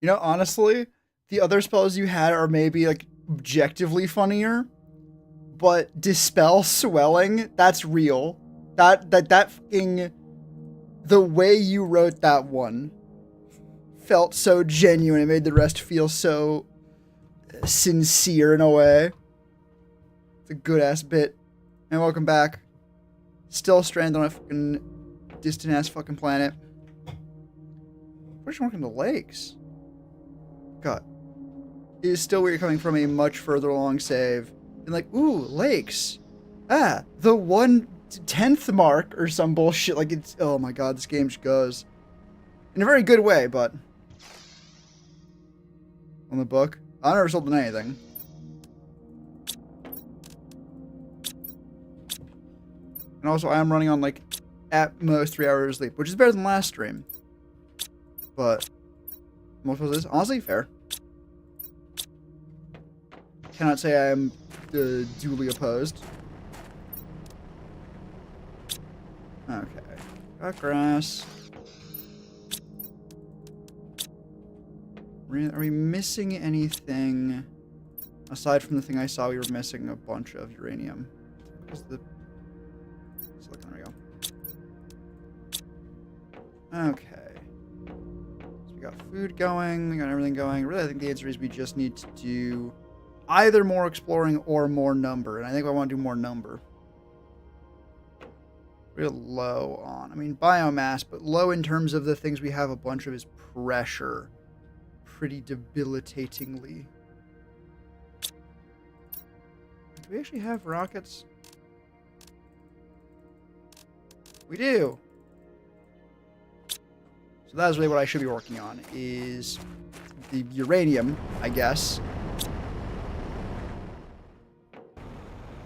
You know, honestly, the other spells you had are maybe like objectively funnier, but dispel swelling, that's real. That fucking the way you wrote that one felt so genuine. It made the rest feel so sincere in a way. It's a good ass bit. And welcome back. Still stranded on a fucking distant ass fucking planet. We're just working the lakes. God. It is still weird coming from a much further along save. And like, ooh, lakes. Ah, the 1/10th mark or some bullshit. Like, it's, oh my god, this game just goes. In a very good way, but. On the book. I never sold in anything. And also, I am running on, like, at most 3 hours of sleep, which is better than last stream. But, most of this, honestly, fair. Cannot say I am duly opposed. Okay. Got grass. Are we missing anything aside from the thing I saw? We were missing a bunch of uranium. Where's the silicon? There we go. Okay. So we got food going. We got everything going. Really, I think the answer is we just need to do either more exploring or more number. And I think I want to do more number. Real low on, I mean, biomass, but low in terms of the things we have a bunch of is pressure. Pretty debilitatingly. Do we actually have rockets? We do. So that is really what I should be working on, is the uranium, I guess.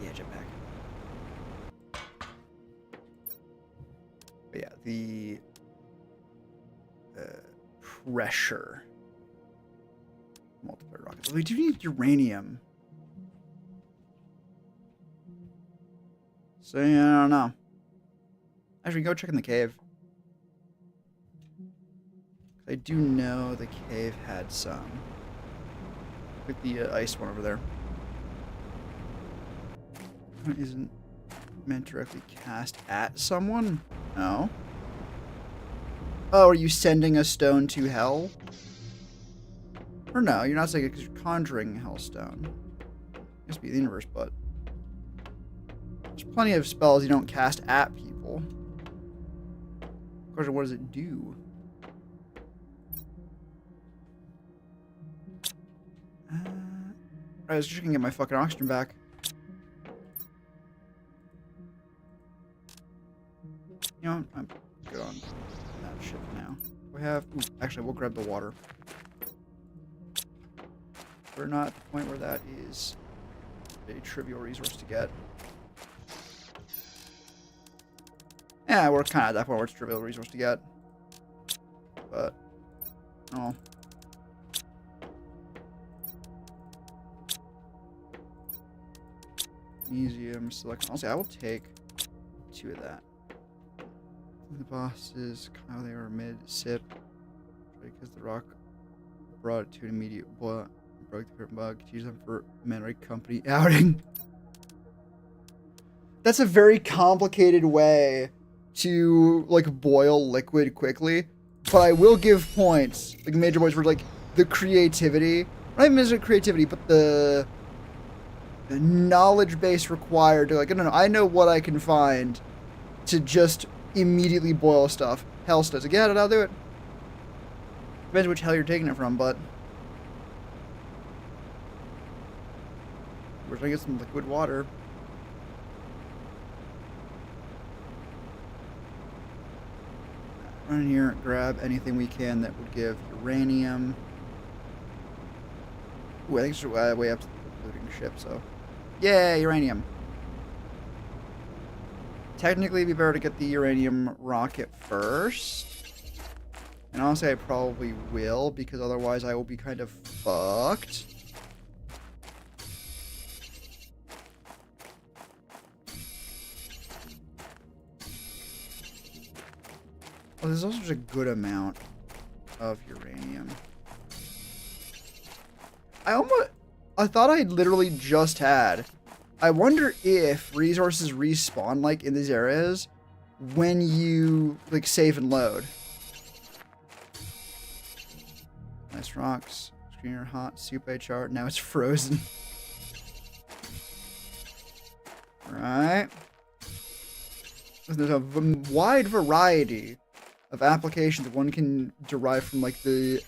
Yeah, jetpack. But yeah, the pressure. Multiplayer rockets. We do need uranium. So, yeah, I don't know. Actually, go check in the cave. I do know the cave had some. With the ice one over there. It isn't meant to directly cast at someone? No. Oh, are you sending a stone to hell? Or no, you're not saying it because you're conjuring Hellstone. It must be the universe, but there's plenty of spells you don't cast at people. Question, what does it do? I was just gonna get my fucking oxygen back. You know, I'm good on that shit now. We have, ooh, actually, we'll grab the water. We're not at the point where that is a trivial resource to get. Yeah, we're kind of at that point where it's a trivial resource to get. But, oh. Magnesium, silicon. Honestly, I will take 2 of that. The bosses, how they were mid-sip. Because the rock brought it to an immediate boil. Broke the current bug. Use them for Manray Company outing. That's a very complicated way to, like, boil liquid quickly. But I will give points, like major points for, like, the creativity. Not even the creativity, but the knowledge base required to, like, I don't know, I know what I can find to just immediately boil stuff. Hell does it. Yeah, I'll do it. Depends which hell you're taking it from, but we're trying to get some liquid water. Run in here, grab anything we can that would give uranium. Ooh, I think it's way up to the looting ship, so. Yeah, uranium. Technically, it'd be better to get the uranium rocket first. And honestly, I probably will, because otherwise I will be kind of fucked. Well, there's also just a good amount of uranium. I thought I literally just had. I wonder if resources respawn like in these areas when you like save and load. Nice rocks. Screener hot. Soup chart. Now it's frozen. Right. There's a wide variety of applications that one can derive from like the...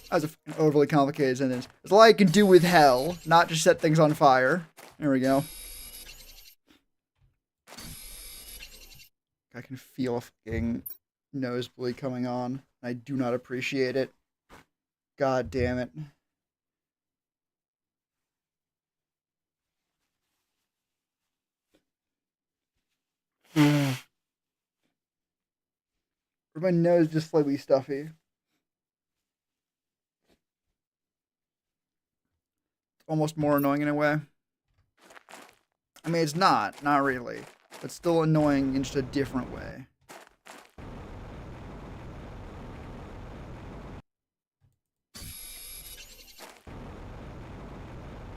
That's an overly complicated sentence. It's all I can do with hell, not just set things on fire. There we go. I can feel a fucking nosebleed coming on. I do not appreciate it. God damn it. My nose is just slightly stuffy. Almost more annoying in a way. I mean, it's not really. But still annoying in just a different way.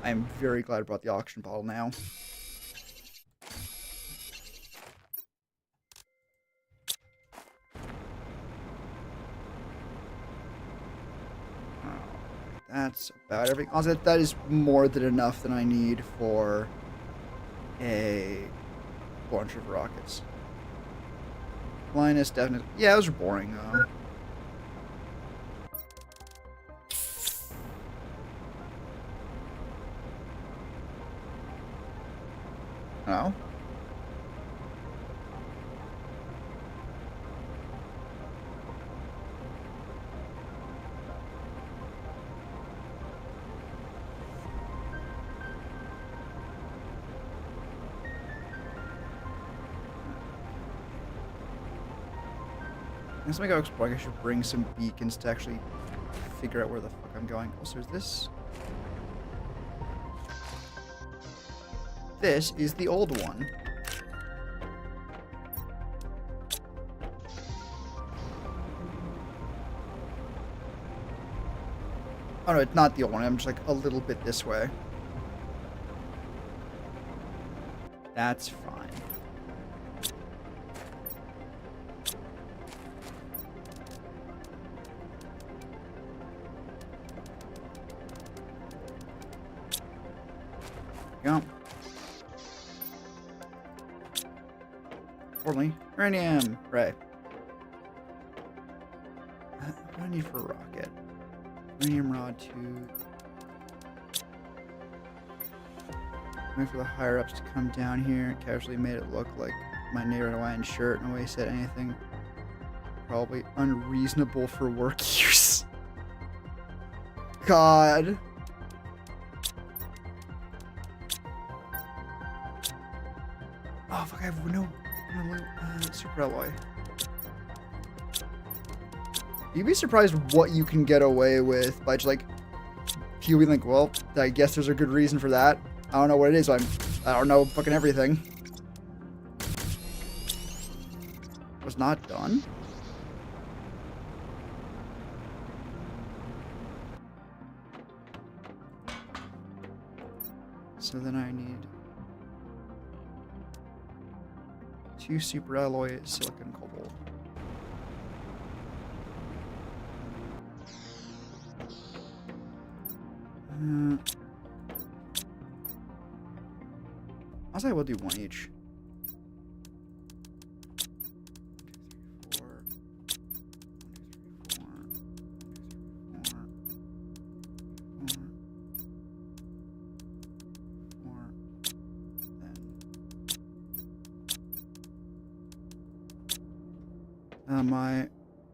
I am very glad I brought the auction bottle now. That's about everything. Also, that is more than enough than I need for a bunch of rockets. Linus, definitely. Yeah, those are boring, though. Oh? Let's make go explore. I should bring some beacons to actually figure out where the fuck I'm going. Also, is this? This is the old one. Oh no, it's not the old one. I'm just like a little bit this way. That's fine. Go. Importantly, uranium. Right. What do I need for a rocket? Uranium rod to... Wait for the higher ups to come down here. Casually made it look like my neighbor in a Hawaiian shirt. No way he said anything probably unreasonable for work use. God. Oh fuck! I have no super alloy. You'd be surprised what you can get away with by just like people being like, well, I guess there's a good reason for that. I don't know what it is. I don't know fucking everything. Was not done. So then I need 2 super alloy silicon cobalt. I'll say we'll do 1 each. 4, my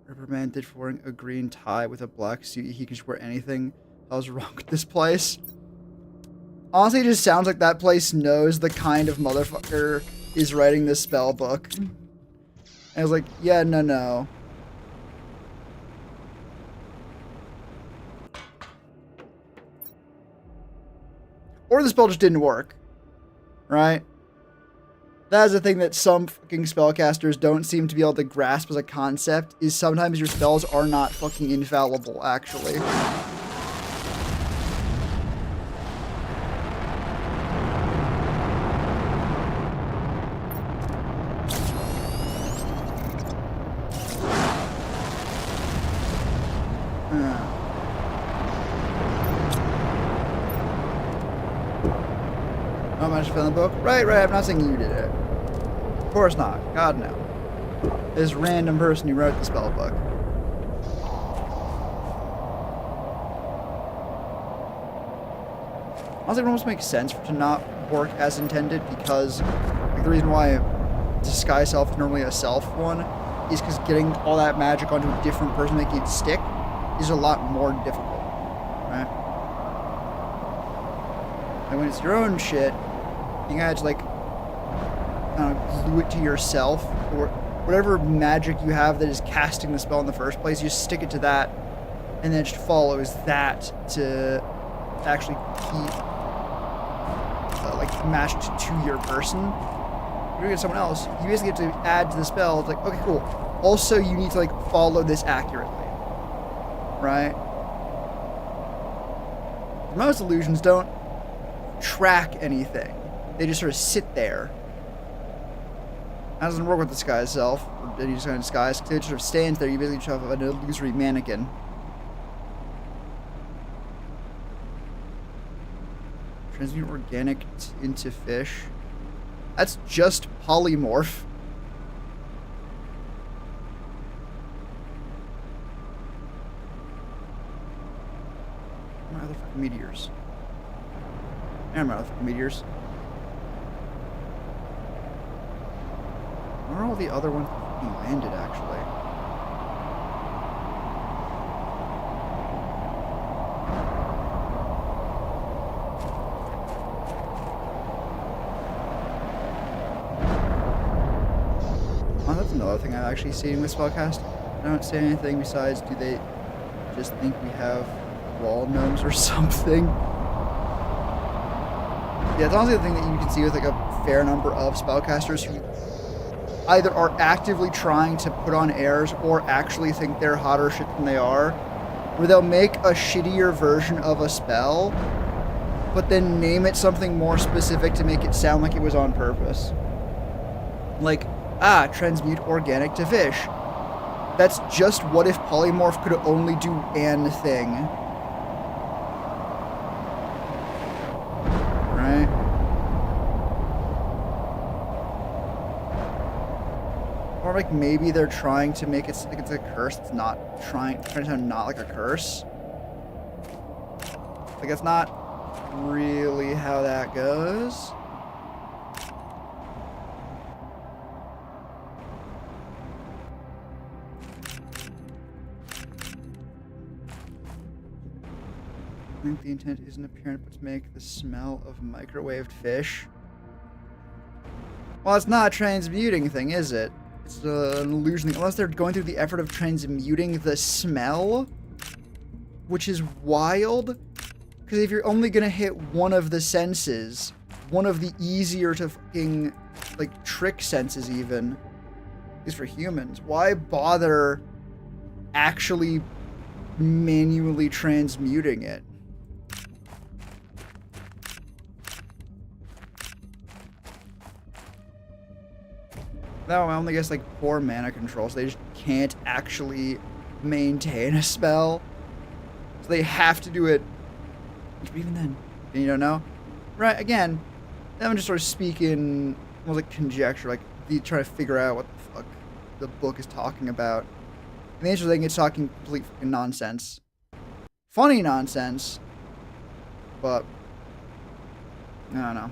reprimanded for wearing a green tie with a black suit. He can just wear anything. How's wrong with this place? Honestly, it just sounds like that place knows the kind of motherfucker is writing this spell book. And I was like, yeah, no. Or the spell just didn't work. Right? That is the thing that some fucking spellcasters don't seem to be able to grasp as a concept, is sometimes your spells are not fucking infallible, actually. not much fun in the book. Right, I'm not saying you did it. Of course not. God, no. This random person who wrote the spell book. Honestly, it almost makes sense for it to not work as intended because like, the reason why disguise self is normally a self one is because getting all that magic onto a different person making it stick is a lot more difficult, right? And when it's your own shit, you gotta just, like, glue it to yourself, or whatever magic you have that is casting the spell in the first place, you just stick it to that, and then it just follows that to actually keep, like, matched to your person. If you're doing it to someone else, you basically have to add to the spell. It's like, okay, cool. Also, you need to, like, follow this accurately, right? Most illusions don't track anything. They just sort of sit there. That doesn't work with disguise self, or any kind of disguise, because it sort of stands there. You basically just have an illusory mannequin. Transmute organic into fish. That's just polymorph. Where are my other fucking meteors? There are my other fucking meteors. Where are all the other ones fucking landed, actually? Oh, that's another thing I've actually seen with Spellcast. I don't say anything besides, do they just think we have wall gnomes or something? Yeah, it's honestly the thing that you can see with like a fair number of spellcasters who either are actively trying to put on airs or actually think they're hotter shit than they are, where they'll make a shittier version of a spell, but then name it something more specific to make it sound like it was on purpose. Like, transmute organic to fish. That's just what if polymorph could only do an thing. Right? Or like maybe they're trying to make it like it's a curse. It's not trying to sound not like a curse. Like that's not really how that goes. I think the intent isn't apparent, but to make the smell of microwaved fish. Well, it's not a transmuting thing, is it? It's an illusion, unless they're going through the effort of transmuting the smell, which is wild. Because if you're only gonna hit one of the senses, one of the easier to fucking, like, trick senses even, is for humans. Why bother actually manually transmuting it? No, I only guess like poor mana control, so they just can't actually maintain a spell. So they have to do it. Even then, you don't know, right? Again, I'm just sort of speaking, almost like conjecture, like trying to figure out what the fuck the book is talking about. And the interesting thing, it's talking complete fucking nonsense, funny nonsense, but I don't know.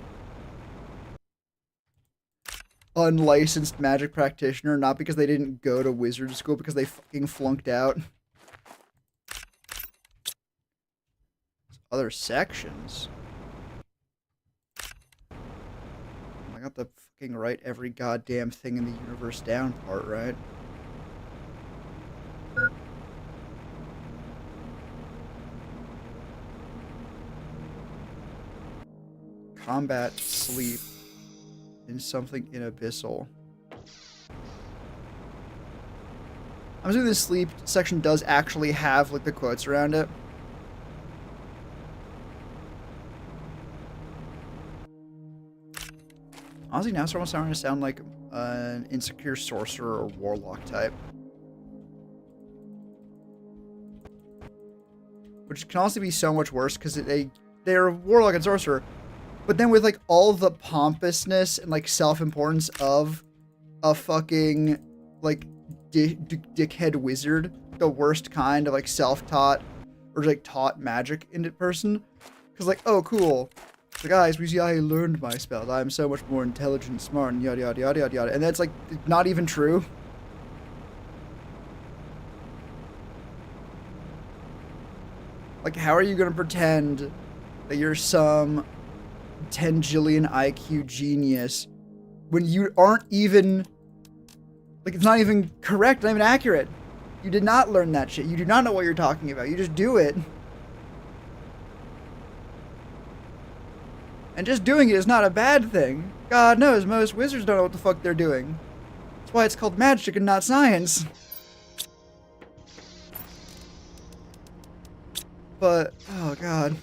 Unlicensed magic practitioner, not because they didn't go to wizard school, because they fucking flunked out. Other sections. I got the fucking write every goddamn thing in the universe down part, right? Combat, sleep, and something in abyssal. I'm assuming the sleep section does actually have like the quotes around it. Honestly, now it's almost starting to sound like an insecure sorcerer or warlock type. Which can also be so much worse because they're warlock and sorcerer, But then with like all the pompousness and like self-importance of a fucking like dickhead wizard, the worst kind of like self-taught or like taught magic into person. Cause like, oh cool. So guys, we see I learned my spells. I'm so much more intelligent, smart, and yada yada yada yada yada. And that's like not even true. Like, how are you gonna pretend that you're some 10 jillion IQ genius when you aren't even, like, it's not even correct, not even accurate. You did not learn that shit. You do not know what you're talking about. You just do it. And just doing it is not a bad thing. God knows most wizards don't know what the fuck they're doing. That's why it's called magic and not science. But, oh god.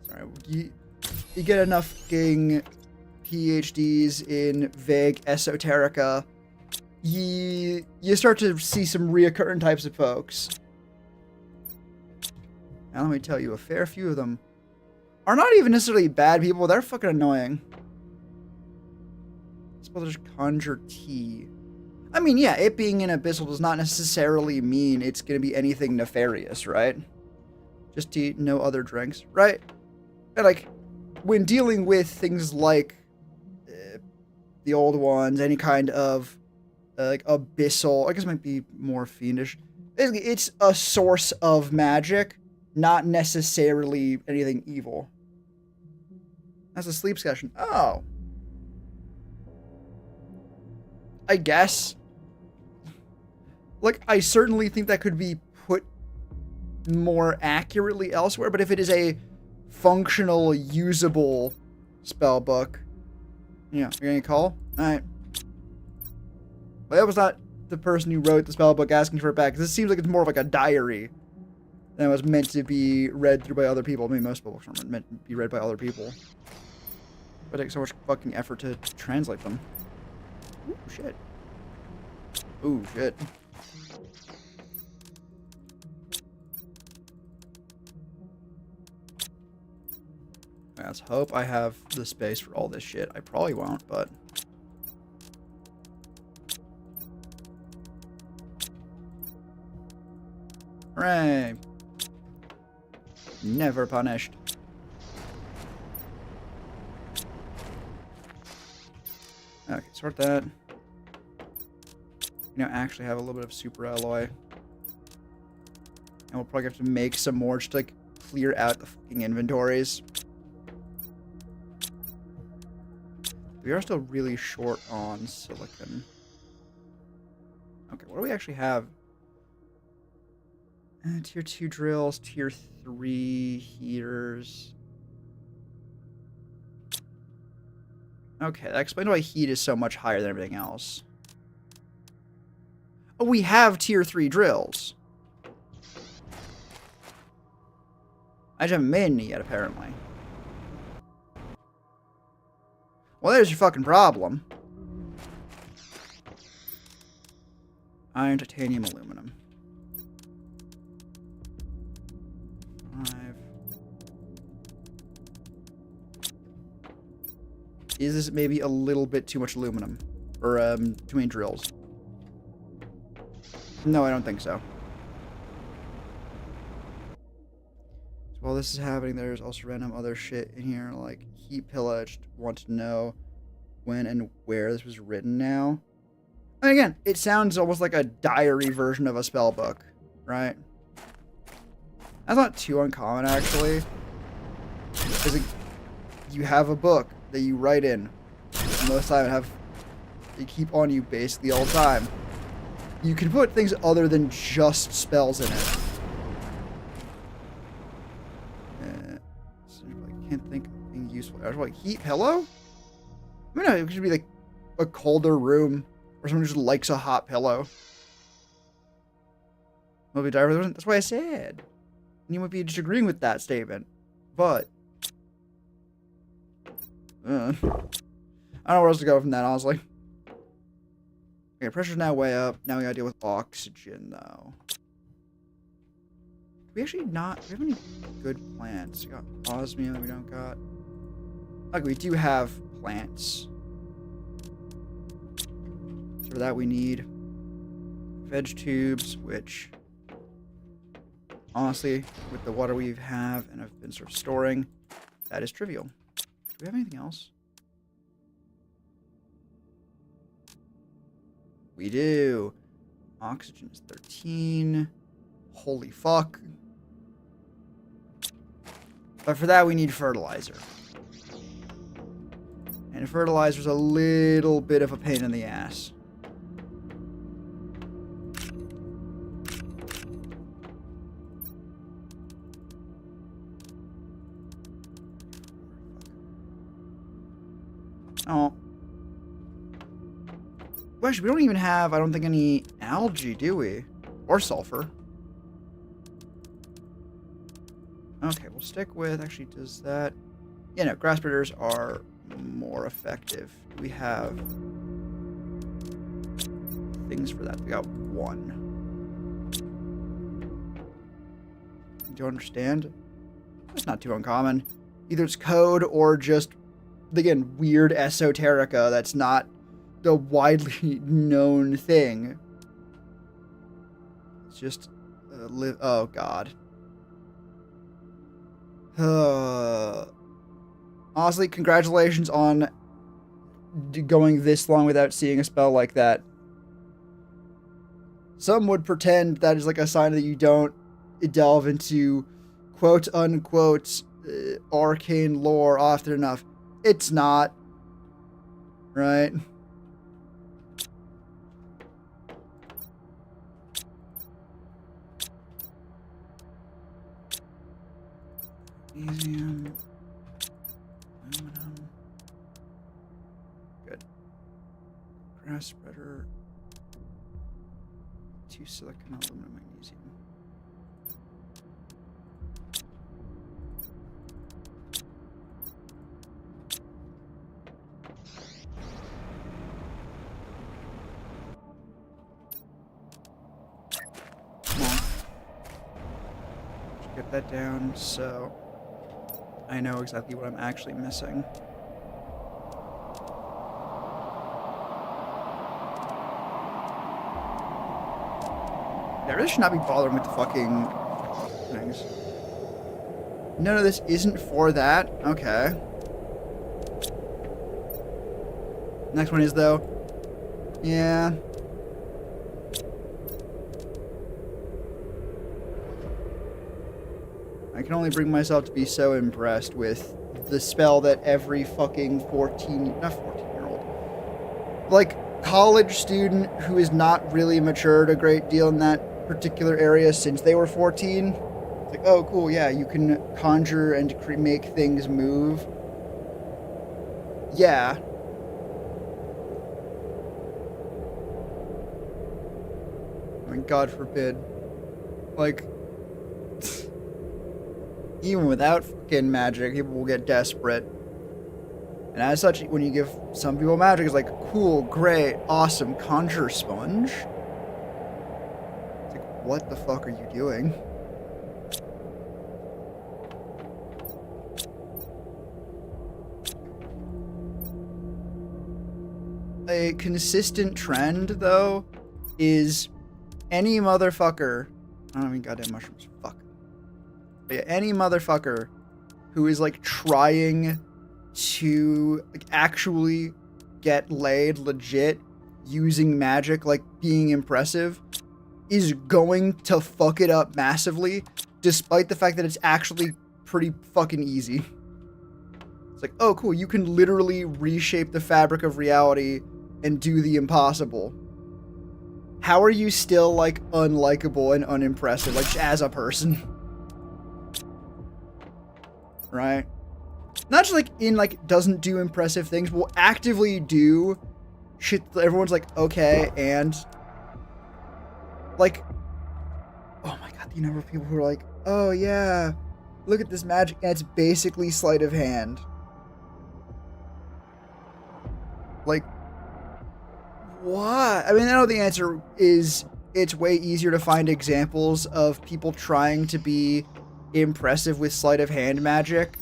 Sorry, you get enough fucking PhDs in vague esoterica, you start to see some reoccurring types of folks. Now let me tell you, a fair few of them are not even necessarily bad people, they're fucking annoying. Suppose there's conjure tea. I mean, yeah, it being an abyssal does not necessarily mean it's gonna be anything nefarious, right? Just tea, no other drinks, right? And like, when dealing with things like the old ones, any kind of like abyssal, I guess it might be more fiendish. Basically, it's a source of magic, not necessarily anything evil. That's a sleep session. Oh. I guess. Like, I certainly think that could be put more accurately elsewhere, but if it is a functional, usable spell book, yeah, you're gonna call? Alright. But that was not the person who wrote the spell book asking for it back, because it seems like it's more of like a diary than it was meant to be read through by other people. I mean, most books aren't meant to be read by other people. But it takes so much fucking effort to translate them. Ooh, shit. Ooh, shit. Let's hope I have the space for all this shit. I probably won't, but... Hooray! Never punished. Okay, sort that. You know, actually have a little bit of super alloy. And we'll probably have to make some more just to, like, clear out the fucking inventories. We are still really short on silicon. Okay, what do we actually have? Tier 2 drills, tier 3 heaters. Okay, that explains why heat is so much higher than everything else. Oh, we have tier 3 drills. I just haven't made any yet, apparently. Well, there's your fucking problem. Iron, titanium, aluminum. 5. Is this maybe a little bit too much aluminum? Or, too many drills? No, I don't think so. So while this is happening, there's also random other shit in here, like Heat Pillow. I just want to know when and where this was written now. And again, it sounds almost like a diary version of a spell book, right? That's not too uncommon, actually. Because you have a book that you write in. Most of the time, they keep on you basically all the time. You can put things other than just spells in it. I can't think of anything useful. I was like, Heat Pillow? I mean, it should be like a colder room, or someone who just likes a hot pillow. Movie diary. That's why I said. And you might be disagreeing with that statement, but I don't know where else to go from that, honestly. Okay, pressure's now way up. Now we gotta deal with oxygen, though. we actually not... Do we have any good plants? We got osmium that we don't got. Okay, we do have plants. So for that we need veg tubes, which... Honestly, with the water we have and have been sort of storing, that is trivial. Do we have anything else? We do. Oxygen is 13. Holy fuck. But for that, we need fertilizer. And fertilizer's a little bit of a pain in the ass. Oh. Well, actually, we don't even have, I don't think, any algae, do we? Or sulfur. Okay, we'll stick with, actually, does that... Yeah, no, grass spreaders are more effective. Do we have things for that? We got one. Do you understand? It's not too uncommon. Either it's code or just, again, weird esoterica that's not the widely known thing. It's just oh god. Honestly, congratulations on going this long without seeing a spell like that. Some would pretend that is like a sign that you don't delve into quote unquote arcane lore often enough. It's not. Right? Magnesium. Aluminum. Good. Grass spreader. 2 silicon, aluminum, magnesium. Come on. Just get that down so I know exactly what I'm actually missing. I really should not be bothering with the fucking things. No, this isn't for that. Okay. Next one is, though. Yeah. I can only bring myself to be so impressed with the spell that every fucking not 14-year-old, like, college student who is not really matured a great deal in that particular area since they were 14. It's like, oh, cool, yeah, you can conjure and make things move. Yeah. I mean, God forbid. Like, even without fucking magic, people will get desperate. And as such, when you give some people magic, it's like, cool, great, awesome, conjure sponge. It's like, what the fuck are you doing? A consistent trend, though, is any motherfucker... I don't mean goddamn mushrooms, fuck. But yeah, any motherfucker who is, like, trying to, like, actually get laid legit using magic, like, being impressive, is going to fuck it up massively, despite the fact that it's actually pretty fucking easy. It's like, oh, cool, you can literally reshape the fabric of reality and do the impossible. How are you still, like, unlikable and unimpressive, like, as a person? Right? Not just, like, in, like, doesn't do impressive things, will actively do shit that everyone's like, okay, and... Like... Oh my god, the number of people who are like, oh yeah, look at this magic, and it's basically sleight of hand. Like... What? I mean, I know the answer is it's way easier to find examples of people trying to be impressive with sleight of hand magic.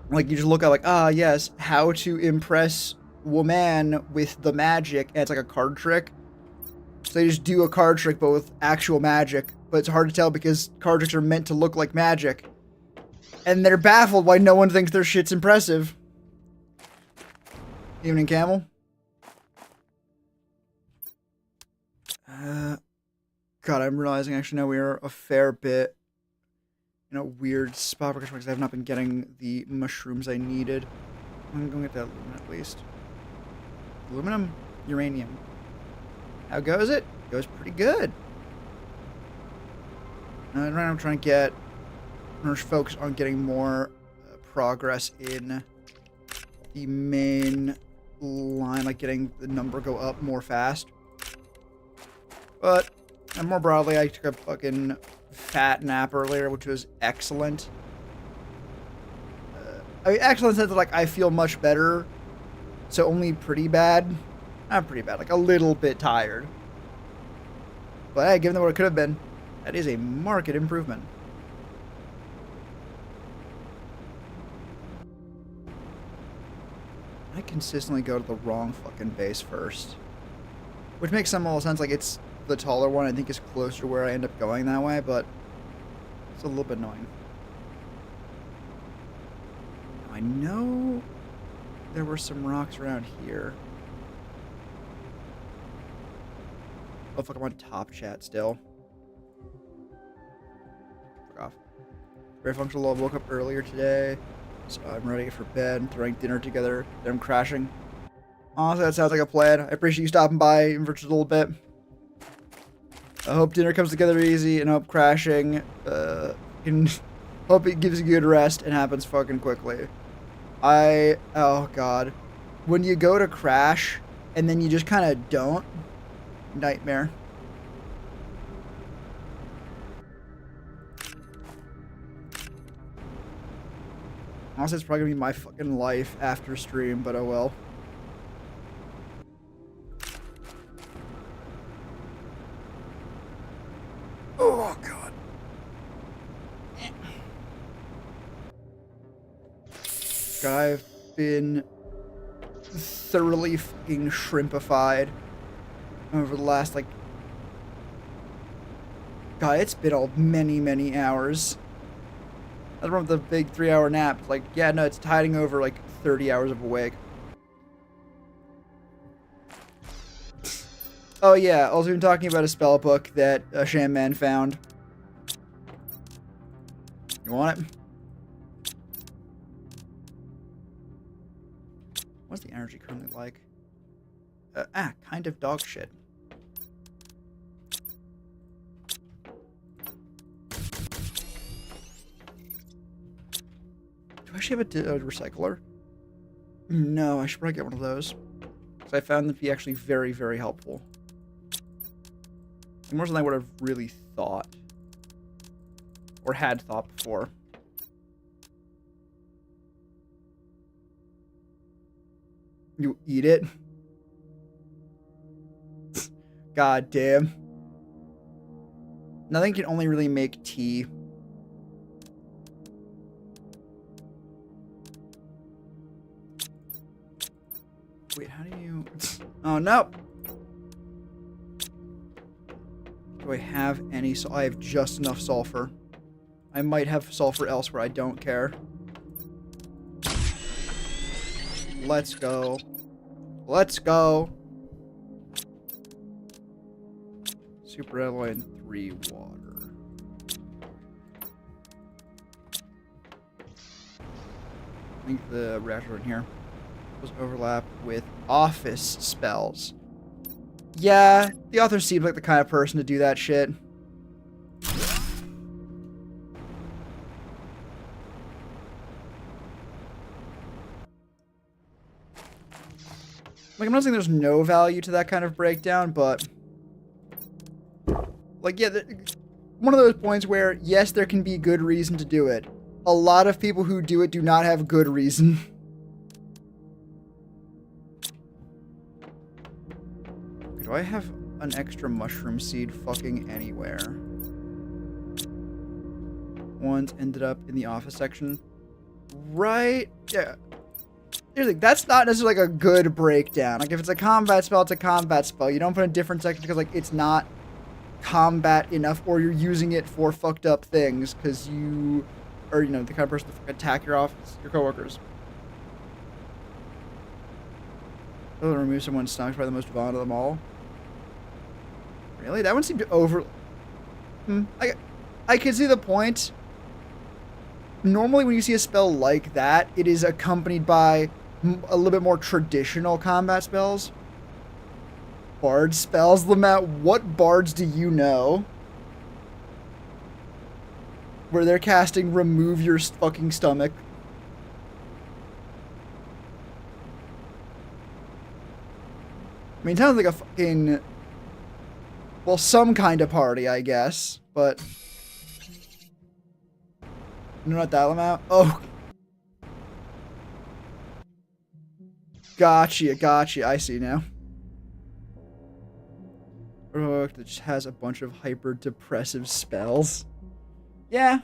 Like, you just look at, like, yes, how to impress woman with the magic, and it's like a card trick. So they just do a card trick, but with actual magic. But it's hard to tell because card tricks are meant to look like magic. And they're baffled why no one thinks their shit's impressive. Evening, Camel. God, I'm realizing actually now we are a fair bit in a weird spot because I have not been getting the mushrooms I needed. I'm going to get that aluminum at least. Aluminum, uranium. How goes it? Goes pretty good. Right now I'm trying to focus on getting more progress in the main line, like getting the number go up more fast. But, and more broadly, I took a fucking fat nap earlier, which was excellent. I mean, excellent in the sense that, like, I feel much better. So only pretty bad. Not pretty bad, like a little bit tired. But hey, given what it could have been, that is a marked improvement. I consistently go to the wrong fucking base first. Which makes some sense, like it's the taller one I think is closer to where I end up going that way, but it's a little bit annoying. Now, I know there were some rocks around here. Oh fuck, I'm on top chat still. Fuck off. Very functional. I woke up earlier today, so I'm ready for bed and throwing dinner together. Then I'm crashing. Honestly, that sounds like a plan. I appreciate you stopping by for just a little bit. I hope dinner comes together easy, and hope crashing, and hope it gives you good rest and happens fucking quickly. Oh god. When you go to crash, and then you just kind of don't, nightmare. Honestly, it's probably gonna be my fucking life after stream, but oh well. Oh god. God, I've been thoroughly fucking shrimpified over the last, like, God, it's been all many hours. I remember the big 3-hour nap. Like, yeah, no, it's tiding over like 30 hours of awake. Oh yeah, also been talking about a spell book that a shaman found. You want it? What's the energy currently like? Kind of dog shit. Do I actually have a recycler? No, I should probably get one of those. Because I found them to be actually very, very helpful. More than I would have really thought. Or had thought before. You eat it? God damn. Nothing can only really make tea. Wait, how do you... Oh, no! Do I have any... I have just enough sulfur. I might have sulfur elsewhere. I don't care. Let's go. Let's go. Super alloy and 3 water. I think the reactor in here was overlap with office spells. Yeah, the author seems like the kind of person to do that shit. Like, I'm not saying there's no value to that kind of breakdown, but... Like, yeah, one of those points where, yes, there can be good reason to do it. A lot of people who do it do not have good reason. Do I have an extra mushroom seed fucking anywhere. Ones ended up in the office section. Right? Yeah. Here's the thing, that's not necessarily like a good breakdown. Like if it's a combat spell, it's a combat spell. You don't put in different sections because like it's not combat enough, or you're using it for fucked up things because you are, you know, the kind of person to attack your office, your coworkers. It'll remove someone's stomach by the most violent of them all. Really? That one seemed to over... I can see the point. Normally when you see a spell like that, it is accompanied by a little bit more traditional combat spells. Bard spells, Lamat. What bards do you know? Where they're casting remove your fucking stomach. I mean, it sounds like a fucking... Well, some kind of party, I guess, but... You know what that Lamat? Oh. Gotcha, I see now. That just has a bunch of hyper-depressive spells. Yeah.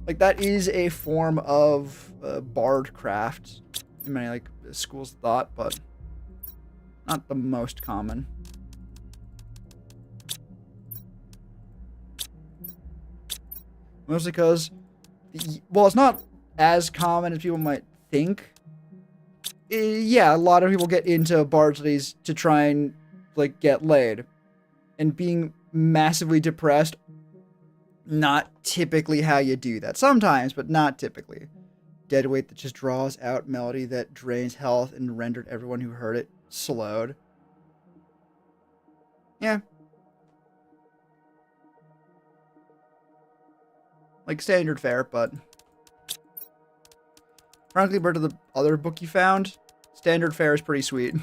Like, that is a form of bardcraft in many, like, schools of thought, but not the most common. Mostly because, well, it's not as common as people might think. Yeah, a lot of people get into bard studies to try and, like, get laid. And being massively depressed, not typically how you do that. Sometimes, but not typically. Deadweight that just draws out melody that drains health and rendered everyone who heard it slowed. Yeah. Like, standard fare, but... Frankly, compared to the other book you found, standard fare is pretty sweet.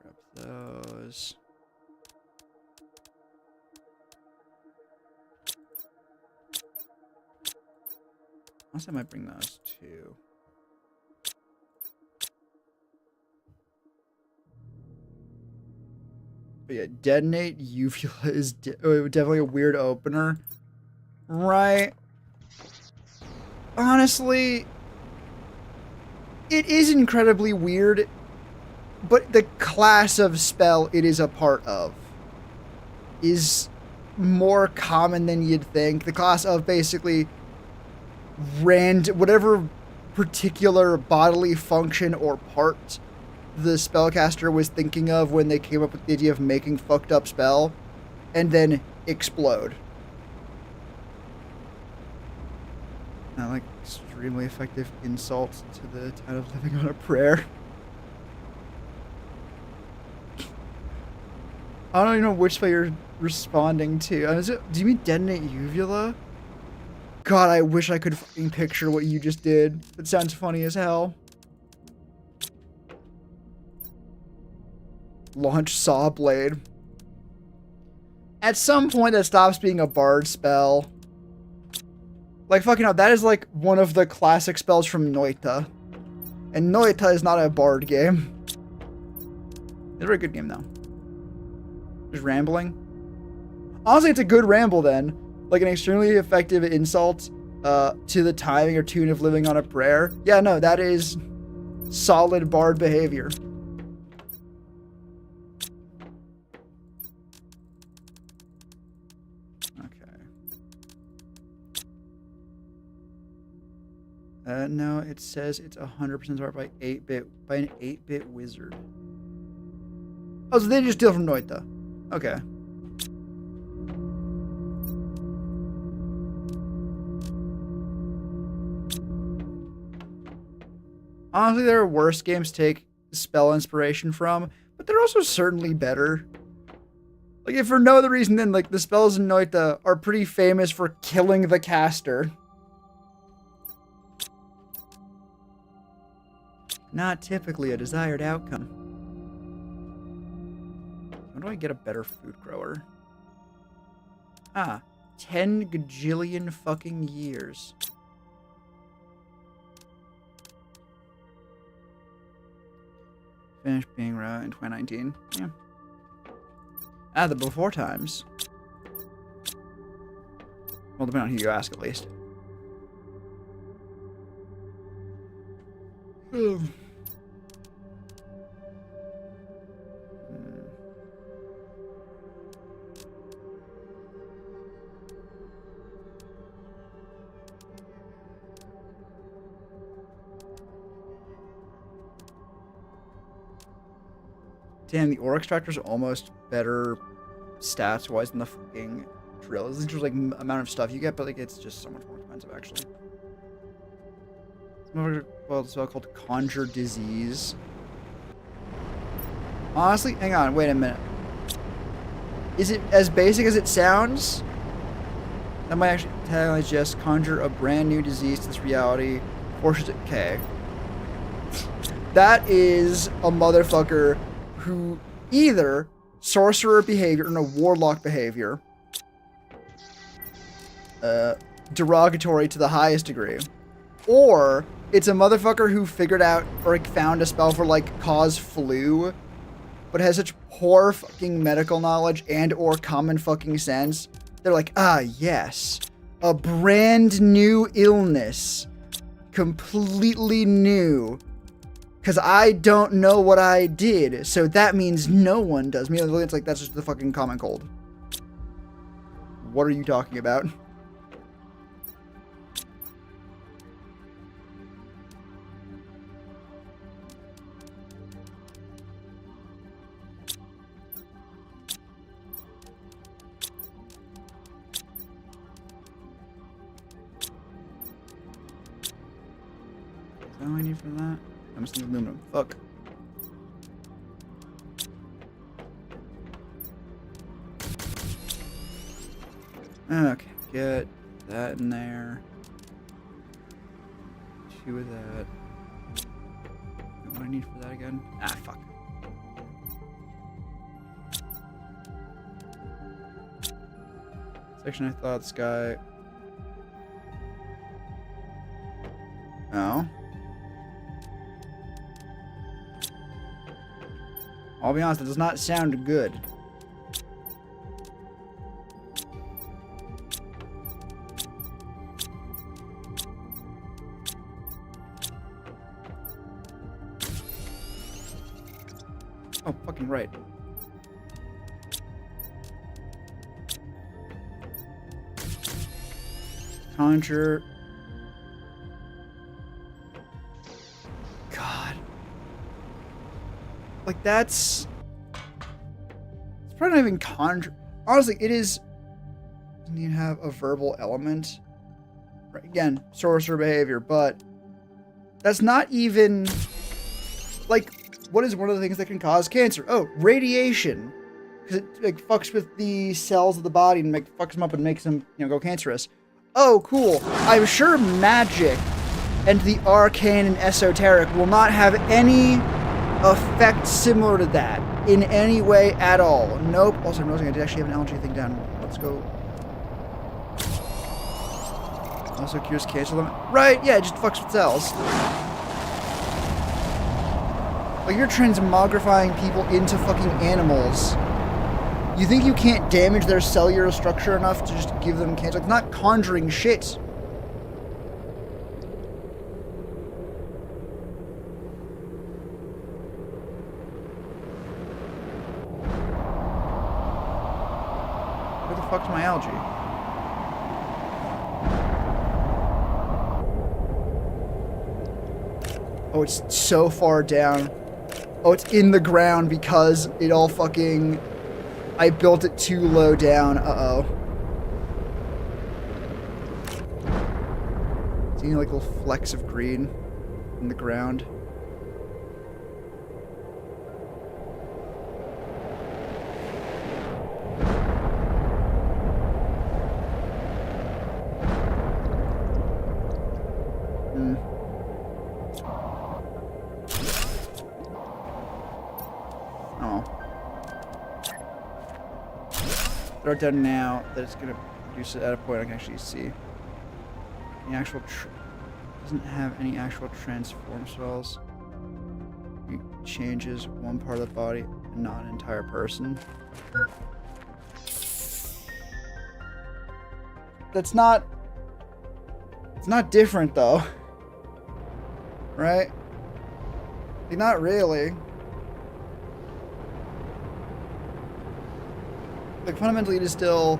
Grab those. Also, I might bring those too. But yeah, Detonate Uvula is definitely a weird opener. Right. Honestly, it is incredibly weird, but the class of spell it is a part of is more common than you'd think. The class of basically whatever particular bodily function or part the spellcaster was thinking of when they came up with the idea of making fucked up spell, and then explode. Not like extremely effective insult to the town of living on a prayer. I don't even know which way you're responding to. Do you mean Detonate Uvula? God, I wish I could fucking picture what you just did. It sounds funny as hell. Launch Saw Blade. At some point, that stops being a bard spell. Like, fucking hell, that is like one of the classic spells from Noita. And Noita is not a bard game. It's a very good game, though. Just rambling. Honestly, it's a good ramble, then. Like an extremely effective insult to the timing or tune of Living on a Prayer. Yeah, no, that is solid bard behavior. No, it says it's 100% inspired by an 8-bit wizard. Oh, so they just steal from Noita. Okay. Honestly, there are worse games to take spell inspiration from, but they're also certainly better. Like, if for no other reason than, like, the spells in Noita are pretty famous for killing the caster. Not typically a desired outcome. How do I get a better food grower? 10 gajillion fucking years. Finished being in 2019. Yeah. Ah, the before times. Well, depending on who you ask, at least. Damn, the ore extractor's almost better stats-wise than the fucking drill. This is just like amount of stuff you get, but like it's just so much more expensive, actually. Well, it's called Conjure Disease. Honestly, hang on, wait a minute. Is it as basic as it sounds? That might actually technically just conjure a brand new disease to this reality. Forces it. Okay. That is a motherfucker who either sorcerer behavior or a warlock behavior, derogatory to the highest degree, or it's a motherfucker who figured out or like, found a spell for like cause flu, but has such poor fucking medical knowledge and or common fucking sense. They're like, ah, yes, a brand new illness, completely new. Because I don't know what I did, so that means no one does. It's like, that's just the fucking common cold. What are you talking about? Is that all I need for that? I must need aluminum. Fuck. Okay, get that in there. 2 of that. What do I need for that again? Ah, fuck. Section I thought sky. Oh. I'll be honest, it does not sound good. Oh, fucking right. Conjure. God. Like, that's... It's probably not even conjure... Honestly, it is... You have a verbal element. Right, again, sorcerer behavior, but... That's not even... Like, what is one of the things that can cause cancer? Oh, radiation. Because it, like, fucks with the cells of the body and fucks them up and makes them, you know, go cancerous. Oh, cool. I'm sure magic and the arcane and esoteric will not have any effect similar to that in any way at all. Nope. Also, I'm noticing I did actually have an allergy thing down. Let's go. Also cures cancer them. Right, yeah, it just fucks with cells. Like, you're transmogrifying people into fucking animals. You think you can't damage their cellular structure enough to just give them cancer? Like, not conjuring shit. Where the fuck's my algae? Oh, it's so far down. Oh, it's in the ground because it all fucking... I built it too low down. Uh-oh. Seeing like little flecks of green in the ground. Throw it down now that it's gonna produce it at a point I can actually see. The actual doesn't have any actual transform spells. You changes one part of the body and not an entire person. That's not... It's not different, though. Right? Like, not really. Like, fundamentally, it is still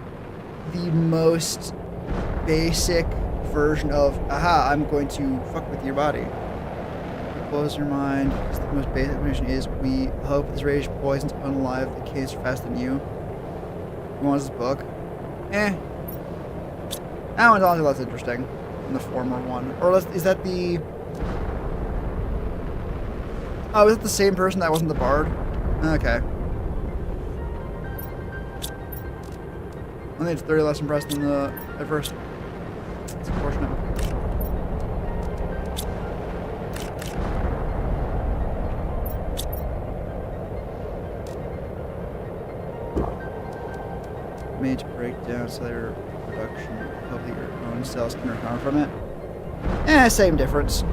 the most basic version of, aha, I'm going to fuck with your body. Close your mind. The most basic definition is, we hope this rage poisons unalive the cancer faster than you. You want this book? Eh. That one's honestly less interesting than the former one. Or is that the... Oh, is it the same person that wasn't the bard? Okay. I think it's 30 less impressed than the at first. It's unfortunate. Made to break down cellular production. Hopefully your own cells can recover from it. Eh, same difference.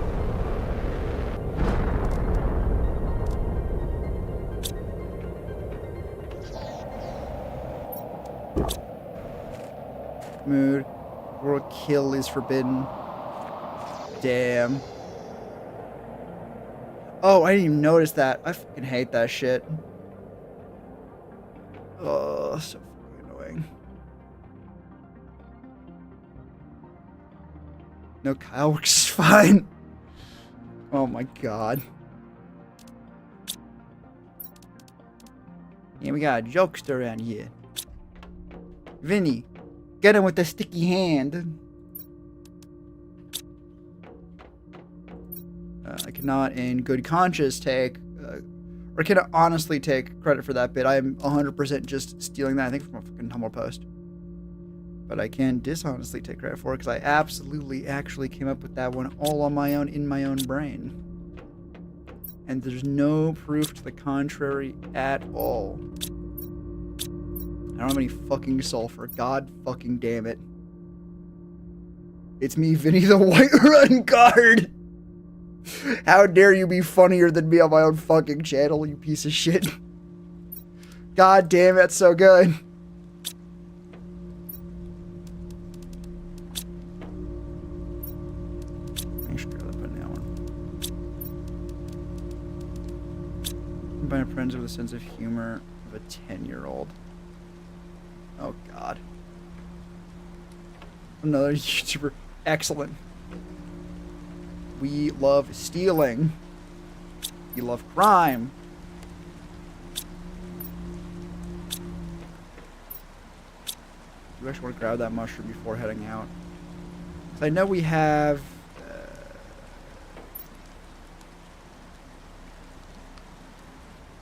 Mood. World kill is forbidden. Damn. Oh, I didn't even notice that. I fucking hate that shit. Oh, so fucking annoying. No, Kyle works just fine. Oh my god. Yeah, we got a jokester around here. Vinny. Get him with the sticky hand. I cannot in good conscience take, or cannot honestly take credit for that bit. I am 100% just stealing that, I think, from a fucking Tumblr post. But I can dishonestly take credit for it, because I absolutely actually came up with that one all on my own, in my own brain. And there's no proof to the contrary at all. I don't have any fucking sulfur. God fucking damn it. It's me, Vinny the Whiterun Guard. How dare you be funnier than me on my own fucking channel, you piece of shit. God damn, that's so good. Make sure I put that one. Combine friends with a sense of humor of a 10-year-old. Oh god. Another YouTuber. Excellent. We love stealing. We love crime. Do you actually want to grab that mushroom before heading out? I know we have...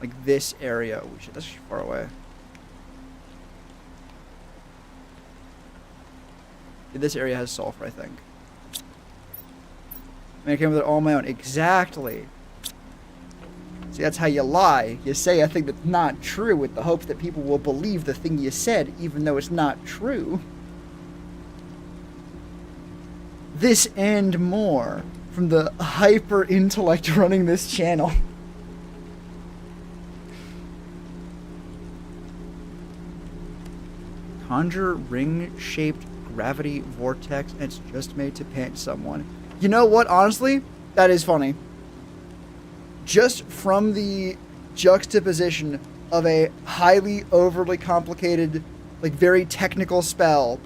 like this area. Oh shit, that's far away. This area has sulfur, I think. I mean, I came with it all on my own. Exactly. See, that's how you lie. You say a thing that's not true with the hopes that people will believe the thing you said, even though it's not true. This and more from the hyper intellect running this channel. Conjure ring-shaped gravity vortex, and it's just made to pant someone. You know what? Honestly, that is funny. Just from the juxtaposition of a highly overly complicated, like very technical spell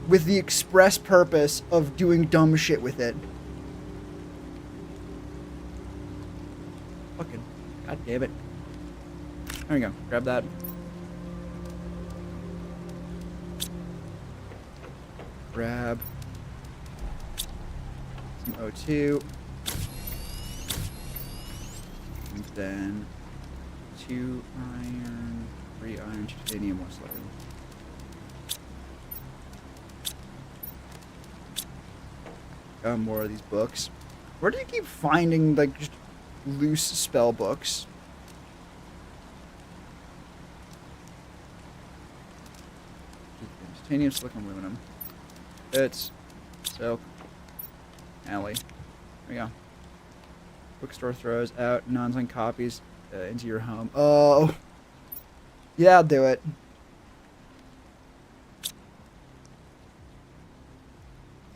with the express purpose of doing dumb shit with it. Fucking god damn it. There we go. Grab that. Grab some O2. And then 2 iron, 3 iron, titanium, what's left? Got more of these books. Where do you keep finding, like, just loose spell books? Titanium, silicon, aluminum. It's silk. Alley. There we go. bookstore throws out nonsense copies into your home. Oh. Yeah, I'll do it.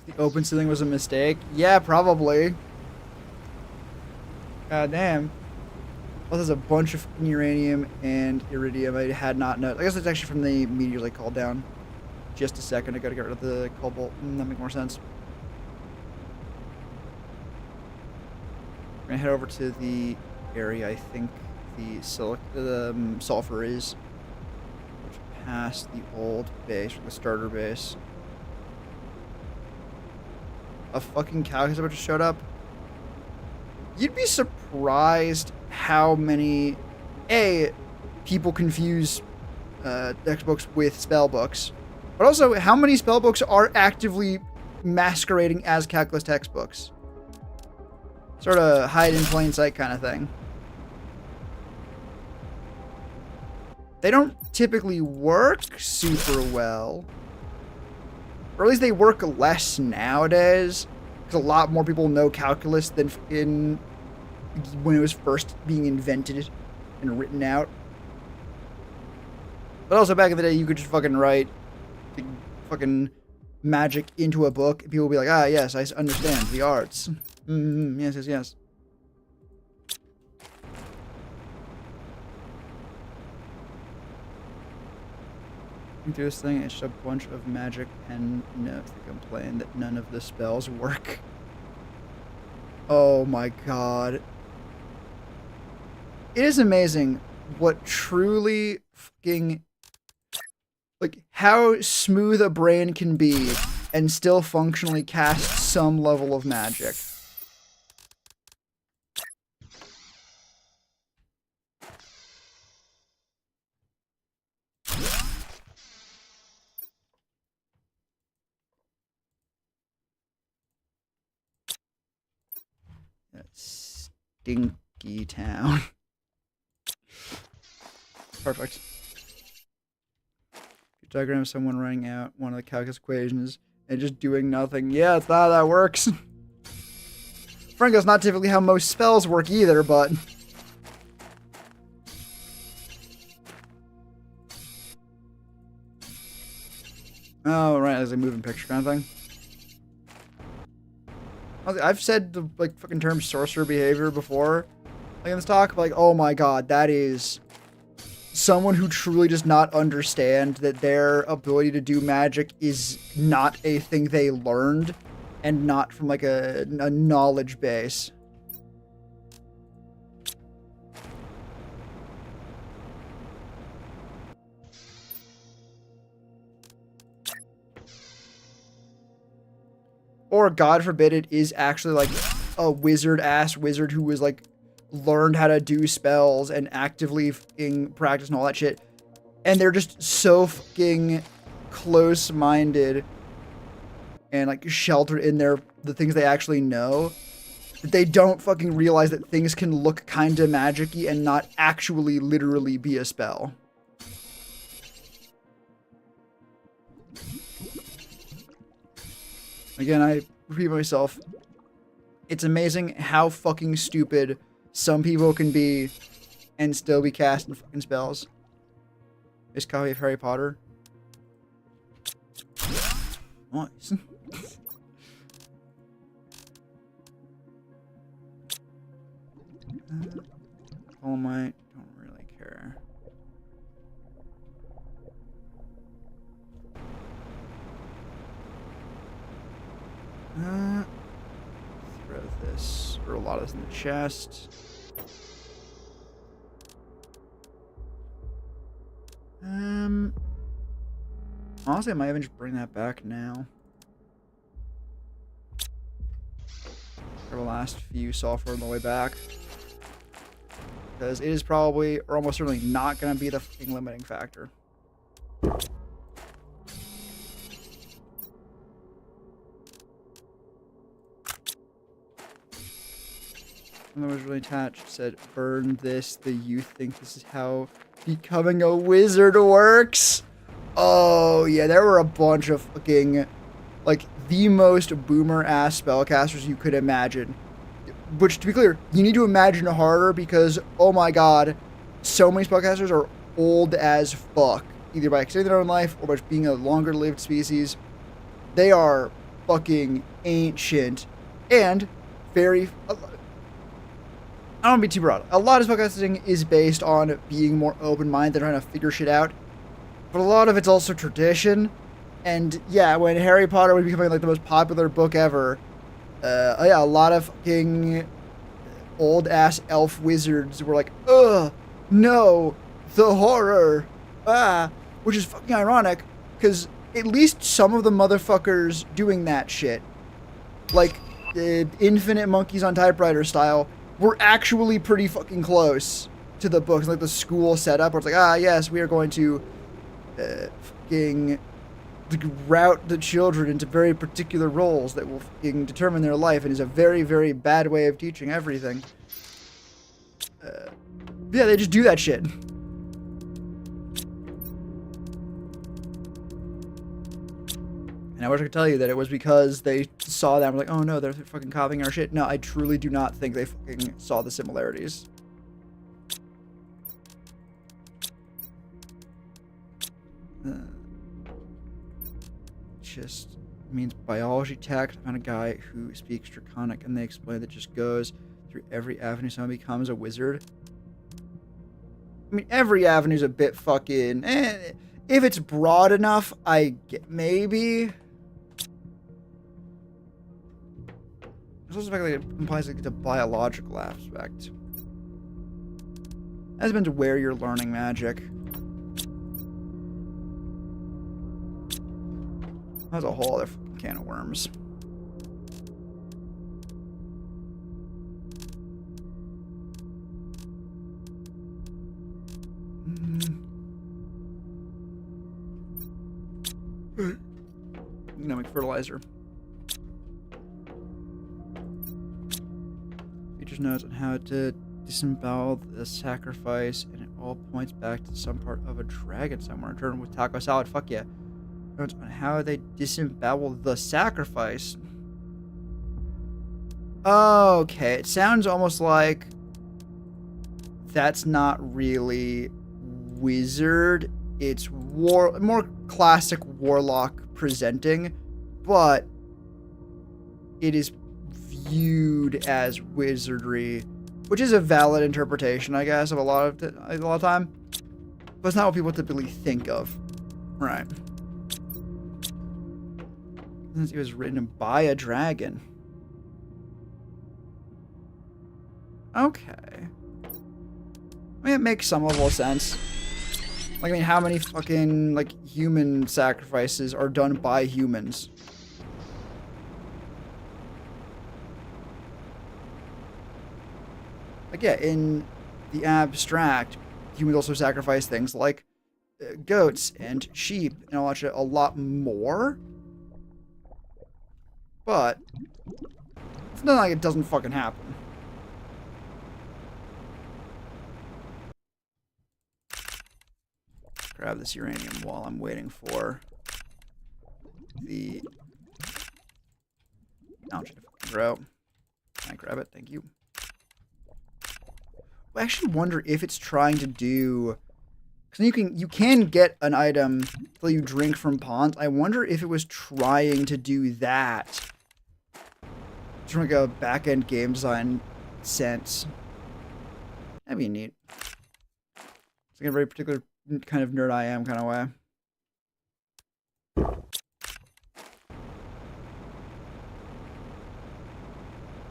The open ceiling was a mistake? Yeah, probably. God damn. Well, there's a bunch of uranium and iridium I had not known. I guess it's actually from the meteors I called down. Just a second. I gotta get rid of the cobalt. That makes more sense. We're gonna head over to the area I think the sulfur is. Which past the old base, or the starter base. A fucking calculus just showed up. You'd be surprised how many people confuse textbooks with spell books, but also how many spell books are actively masquerading as calculus textbooks. Sort of hide in plain sight kind of thing. They don't typically work super well, or at least they work less nowadays, because a lot more people know calculus than when it was first being invented and written out. But also back in the day, you could just fucking write fucking magic into a book, and people would be like, ah, yes, I understand the arts. Yes, yes, yes. Through this thing, it's just a bunch of magic pen notes that complain that none of the spells work. Oh my god. It is amazing what truly fucking, like, how smooth a brain can be and still functionally cast some level of magic. That stinky town. Perfect. Diagram of someone writing out one of the calculus equations and just doing nothing. Yeah, it's not how that works. Frankly, that's not typically how most spells work either, but... Oh, right, as a moving picture kind of thing. I've said the, like, fucking term sorcerer behavior before, like, in this talk, like, oh my god, that is someone who truly does not understand that their ability to do magic is not a thing they learned and not from, like, a knowledge base. Or, God forbid, it is actually, like, a wizard-ass wizard who was, like, learned how to do spells and actively fucking practice and all that shit. And they're just so fucking close-minded and, like, sheltered in the things they actually know that they don't fucking realize that things can look kinda magic-y and not actually literally be a spell. Again, I repeat myself. It's amazing how fucking stupid some people can be and still be casting fucking spells. This copy of Harry Potter. Nice. Dolomite, don't really care. Throw this, or a lot of this in the chest. Honestly, I might even just bring that back now. For the last few software on the way back. Because it is probably, or almost certainly, not going to be the fucking limiting factor. That was really attached. Said, burn this. The youth think this is how becoming a wizard works. Oh, yeah, there were a bunch of fucking, like, the most boomer-ass spellcasters you could imagine. which to be clear, you need to imagine harder because, oh my god, so many spellcasters are old as fuck, either by extending their own life or by being a longer lived species. They are fucking ancient and very, I don't want to be too broad. A lot of spellcasting is based on being more open-minded and trying to figure shit out, but a lot of it's also tradition. And yeah, when Harry Potter was becoming like the most popular book ever, yeah, a lot of fucking old ass elf wizards were like, ugh, no, the horror, which is fucking ironic, because at least some of the motherfuckers doing that shit, like Infinite Monkeys on Typewriter style, were actually pretty fucking close to the books, like the school setup, where it's like, yes, we are going to fucking route the children into very particular roles that will fucking determine their life, and is a very, very bad way of teaching everything. Yeah, they just do that shit. And I wish I could tell you that it was because they saw that and were like, oh no, they're fucking copying our shit. No, I truly do not think they fucking saw the similarities. Just means biology tech. I found a guy who speaks Draconic, and they explain that just goes through every avenue someone becomes a wizard. I mean, every avenue's a bit fucking... if it's broad enough, I get... maybe. There's also the fact that it implies like, it's a biological aspect. As been to where you're learning magic. That's a whole other can of worms. Economic fertilizer. Features notes on how to disembowel the sacrifice, and it all points back to some part of a dragon somewhere. Turn with taco salad. Fuck yeah. Notes on how they disembowel the sacrifice. Okay, it sounds almost like that's not really wizard. It's more classic warlock presenting, but it is viewed as wizardry, which is a valid interpretation, I guess, of a lot of time. But it's not what people typically think of, right? It was written by a dragon. Okay. I mean, it makes some level of sense. Like, I mean, how many fucking, like, human sacrifices are done by humans? Like, yeah, in the abstract, humans also sacrifice things like goats and sheep and a lot more. But it's not like it doesn't fucking happen. Grab this uranium while I'm waiting for the algae to grow. Can I grab it? Thank you. I actually wonder if it's trying to do... Because you can get an item until you drink from ponds. I wonder if it was trying to do that. From like a back-end game design sense. That'd be neat. It's like a very particular kind of nerd I am kind of way.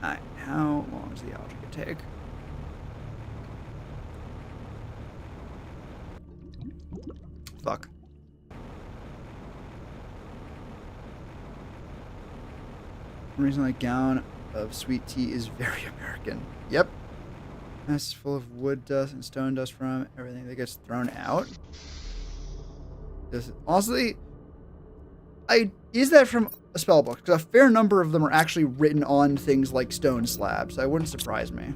Alright, how long does the algae take? Fuck. One reason my gown of sweet tea is very American. Yep. That's full of wood dust and stone dust from everything that gets thrown out. Honestly, is that from a spell book? Because a fair number of them are actually written on things like stone slabs. That wouldn't surprise me.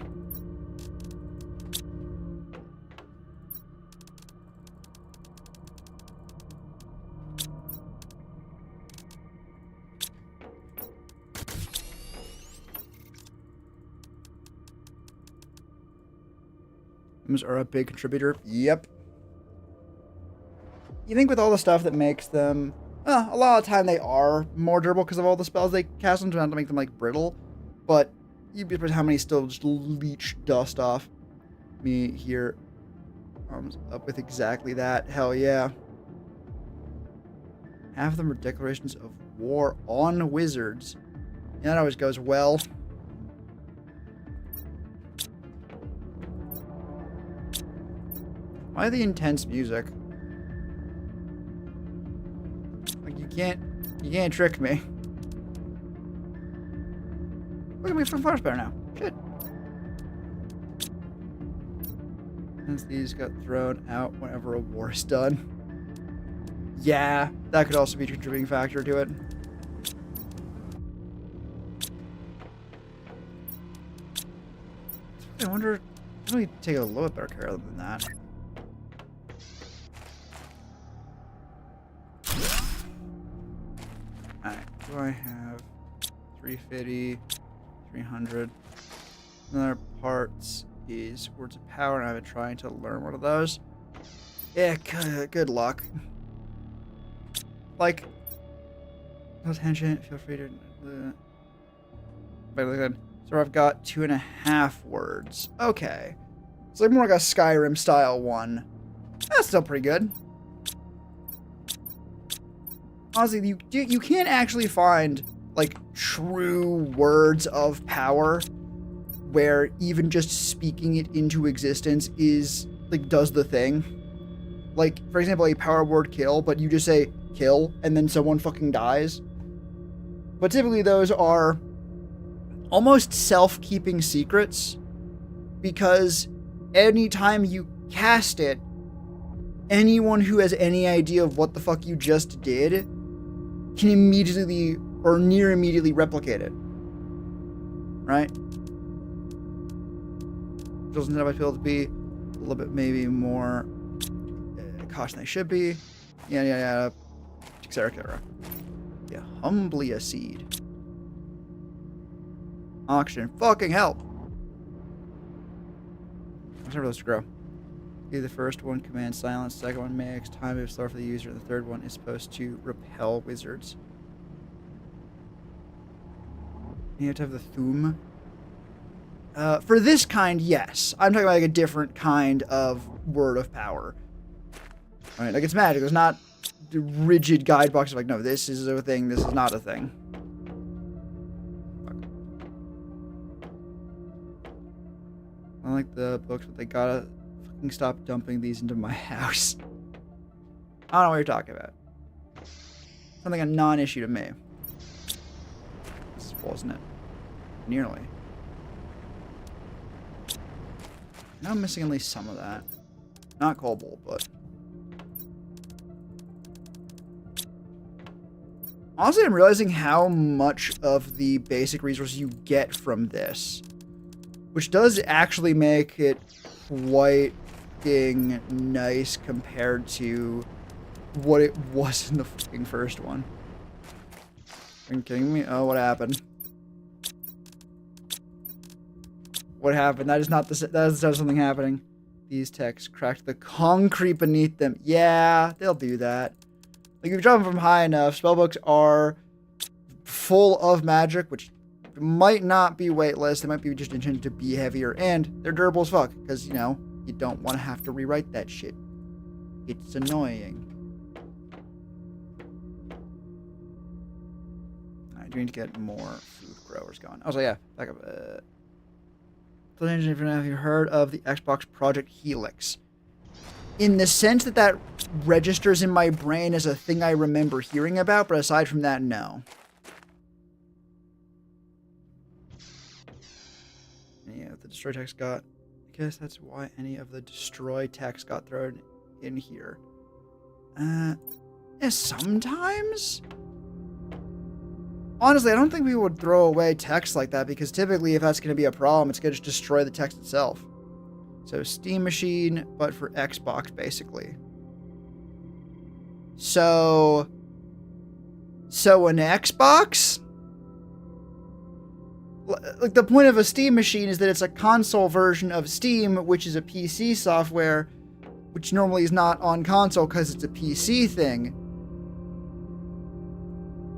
Items are a big contributor. Yep. You think with all the stuff that makes them... a lot of the time they are more durable because of all the spells they cast them to make them, like, brittle. But you'd be surprised how many still just leech dust off me here. Arms up with exactly that. Hell yeah. Half of them are declarations of war on wizards. Yeah, that always goes well. Why the intense music? Like you can't trick me. Look at me from Forest Bear now. Shit. Since these got thrown out whenever a war is done. Yeah, that could also be a contributing factor to it. I wonder, let me take a little bit better care of them than that. Alright, do I have 350, 300? Another parts is Words of Power, and I've been trying to learn one of those. Yeah, good luck. Like, no attention, feel free to... But good. So I've got 2.5 words. Okay. It's like more like a Skyrim style one. That's still pretty good. Honestly, you can't actually find, like, true words of power where even just speaking it into existence is, like, does the thing. Like, for example, a power word kill, but you just say kill and then someone fucking dies. But typically those are almost self-keeping secrets because anytime you cast it, anyone who has any idea of what the fuck you just did can immediately or near immediately replicate it. Right? Doesn't have I feel to be a little bit maybe more cautious than they should be. Yeah. Etc. Yeah, humbly a seed. Oxygen. Fucking help. I'm supposed to grow. The first one commands silence, the second one makes time move slower for the user, and the third one is supposed to repel wizards. You have to have the Thum. For this kind, yes. I'm talking about like a different kind of word of power. Right? Like it's magic. There's not the rigid guide box of like, no, this is a thing, this is not a thing. I like the books, but they gotta fucking stop dumping these into my house. I don't know what you're talking about. Something a non-issue to me. This wasn't it. Nearly. Now I'm missing at least some of that. Not Cobalt, but... Honestly, I'm realizing how much of the basic resources you get from this. Which does actually make it quite fucking nice compared to what it was in the fucking first one. Are you kidding me? Oh, what happened? What happened? That is not the... That is something happening. These texts cracked the concrete beneath them. Yeah, they'll do that. Like, if you drop them from high enough, spellbooks are full of magic, which might not be weightless. They might be just intended to be heavier, and they're durable as fuck, because, you know, you don't want to have to rewrite that shit. It's annoying. I do need to get more food growers going. Also, yeah, back up. If you heard of the Xbox Project Helix. In the sense that that registers in my brain as a thing I remember hearing about, but aside from that, no. Yeah, the destroy text got... I guess that's why any of the destroy text got thrown in here. Yeah, sometimes? Honestly, I don't think we would throw away text like that, because typically if that's going to be a problem, it's going to just destroy the text itself. So, Steam Machine, but for Xbox, basically. So an Xbox? like the point of a Steam machine is that it's a console version of Steam, which is a PC software, which normally is not on console because it's a PC thing.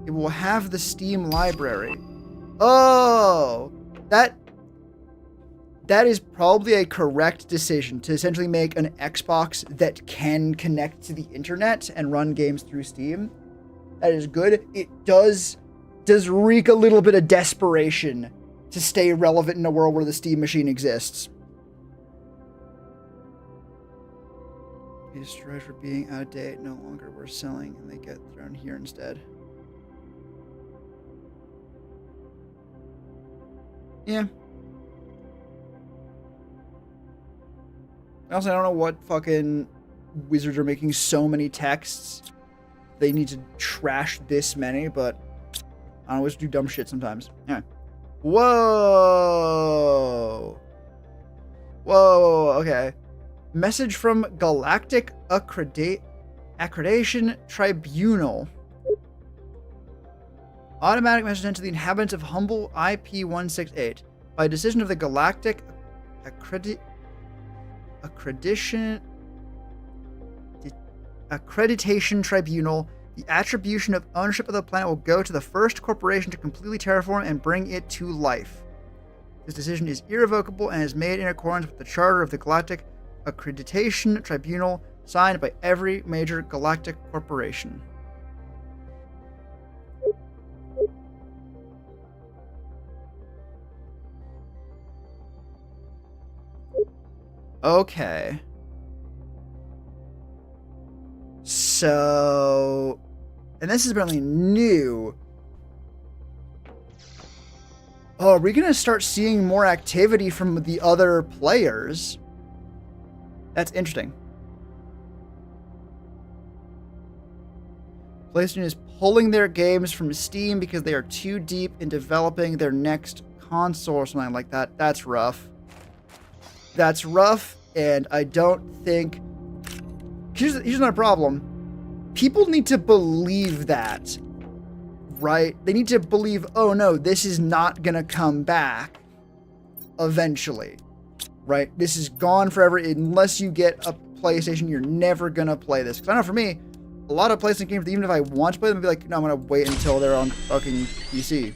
It will have the Steam library. Oh, that is probably a correct decision to essentially make an Xbox that can connect to the internet and run games through Steam. That is good. It does reek a little bit of desperation to stay relevant in a world where the Steam machine exists. Be destroyed for being out of date, no longer worth selling, and they get thrown here instead. Yeah. Also, I don't know what fucking wizards are making so many texts. They need to trash this many, but I always do dumb shit sometimes. Anyway. Whoa. Whoa, okay. Message from Galactic Accreditation Tribunal. Automatic message sent to the inhabitants of Humble IP-168. By decision of the Galactic Accreditation Tribunal, the attribution of ownership of the planet will go to the first corporation to completely terraform and bring it to life. This decision is irrevocable and is made in accordance with the Charter of the Galactic Accreditation Tribunal, signed by every major galactic corporation. Okay. So, and this is apparently new. Oh, are we going to start seeing more activity from the other players? That's interesting. PlayStation is pulling their games from Steam because they are too deep in developing their next console or something like that. That's rough. That's rough, and I don't think... Here's another problem. People need to believe that, right? They need to believe, oh no, this is not going to come back eventually, right? This is gone forever. Unless you get a PlayStation, you're never going to play this. Because I know for me, a lot of PlayStation games, even if I want to play them, I'd be like, no, I'm going to wait until they're on fucking PC.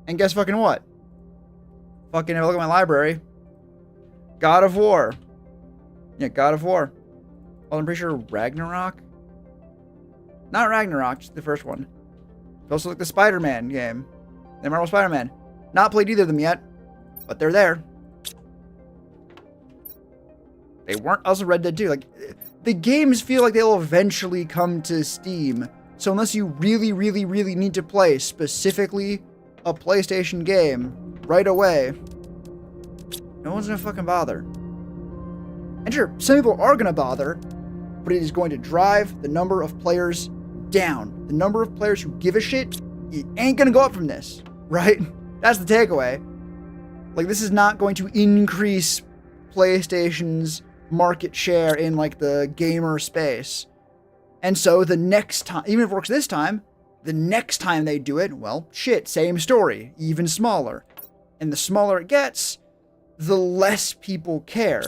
And guess fucking what? Fucking have a look at my library. God of War. Yeah, God of War. Well, I'm pretty sure Ragnarok. Not Ragnarok, just the first one. Also like the Spider-Man game. The Marvel Spider-Man. Not played either of them yet, but they're there. They weren't also Red Dead 2. Like, the games feel like they'll eventually come to Steam. So unless you really, really, really need to play specifically a PlayStation game right away, no one's gonna fucking bother. And sure, some people are gonna bother, but it is going to drive the number of players down. The number of players who give a shit, it ain't gonna go up from this, right? That's the takeaway. Like, this is not going to increase PlayStation's market share in, like, the gamer space. And so the next time, even if it works this time, the next time they do it, well, shit, same story, even smaller. And the smaller it gets, the less people care.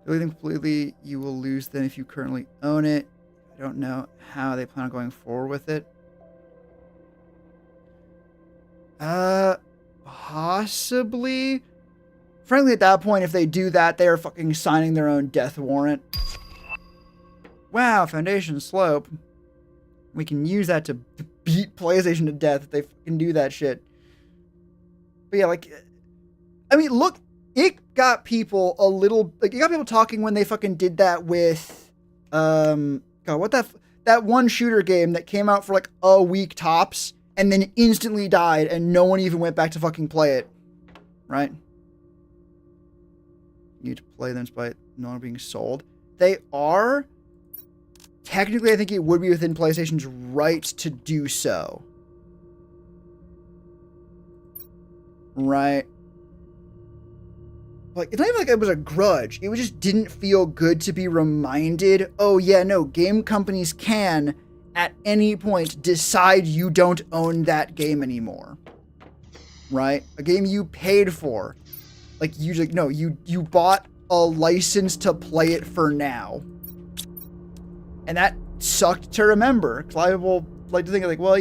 Completely, you will lose them if you currently own it. I don't know how they plan on going forward with it. Possibly. Frankly, at that point, if they do that, they are fucking signing their own death warrant. Wow, Foundation Slope. We can use that to beat PlayStation to death if they fucking do that shit. But yeah, like, I mean, look, it got people a little, like, it got people talking when they fucking did that with, God, what that one shooter game that came out for like a week tops and then instantly died and no one even went back to fucking play it, right? You need to play them despite no longer being sold. They are. Technically, I think it would be within PlayStation's right to do so. Right? Like, it's not even like it was a grudge. It just didn't feel good to be reminded, oh yeah, no, game companies can, at any point, decide you don't own that game anymore. right? A game you paid for. Like, you bought a license to play it for now. And that sucked to remember. Because a lot of people like to think, like, well,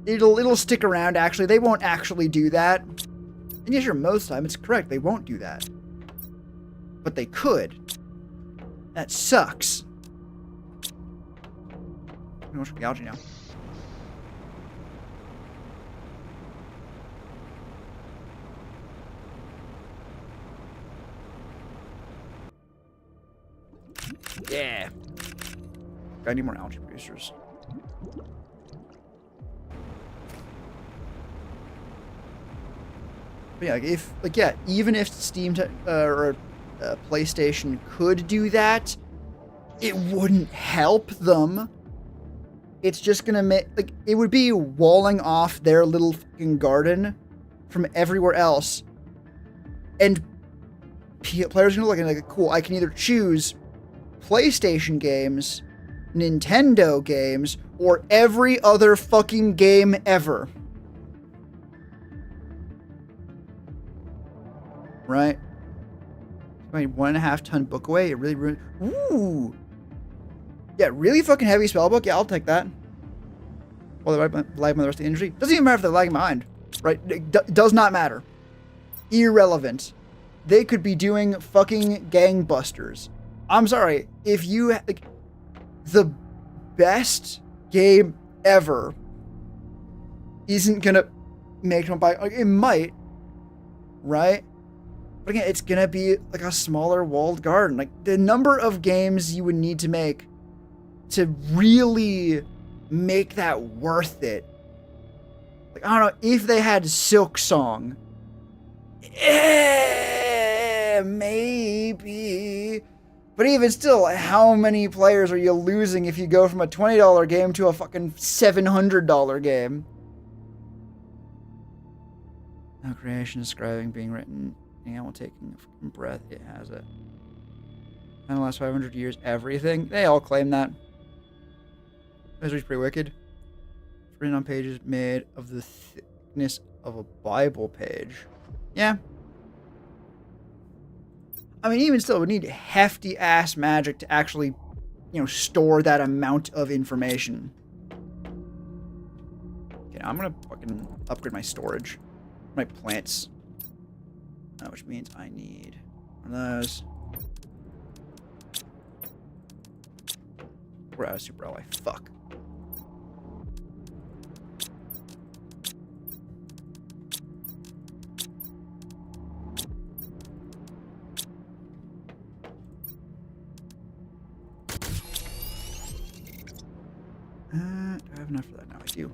it'll stick around, actually. They won't actually do that. And yes, sure, most of the time it's correct. They won't do that. But they could. That sucks. I'm going to gouge now. Yeah. I need more algae producers. But yeah, even if Steam or PlayStation could do that, it wouldn't help them. It's just gonna make, like, it would be walling off their little fucking garden from everywhere else. And players are gonna look at it like, cool, I can either choose PlayStation games, Nintendo games, or every other fucking game ever. Right? My 1.5 ton book away. It really. Ooh! Yeah, really fucking heavy spellbook. Yeah, I'll take that. Well, they might lag the rest of the industry. Doesn't even matter if they're lagging behind. Right? It does not matter. Irrelevant. They could be doing fucking gangbusters. I'm sorry. If you, like, the best game ever isn't gonna make them buy, like, it might, right? But again, it's gonna be like a smaller walled garden. Like, the number of games you would need to make to really make that worth it. Like, I don't know, if they had Silksong, maybe. But even still, how many players are you losing if you go from a $20 game to a fucking $700 game? No creation, describing, being written, animal taking a fucking breath, it has it. In the last 500 years, everything. They all claim that. That's pretty wicked. It's written on pages made of the thickness of a Bible page. Yeah. I mean, even still, we need hefty ass magic to actually, store that amount of information. Okay, now I'm gonna fucking upgrade my storage. My plants. Which means I need one of those. We're out of super ally. Fuck. Do I have enough for that now? I do.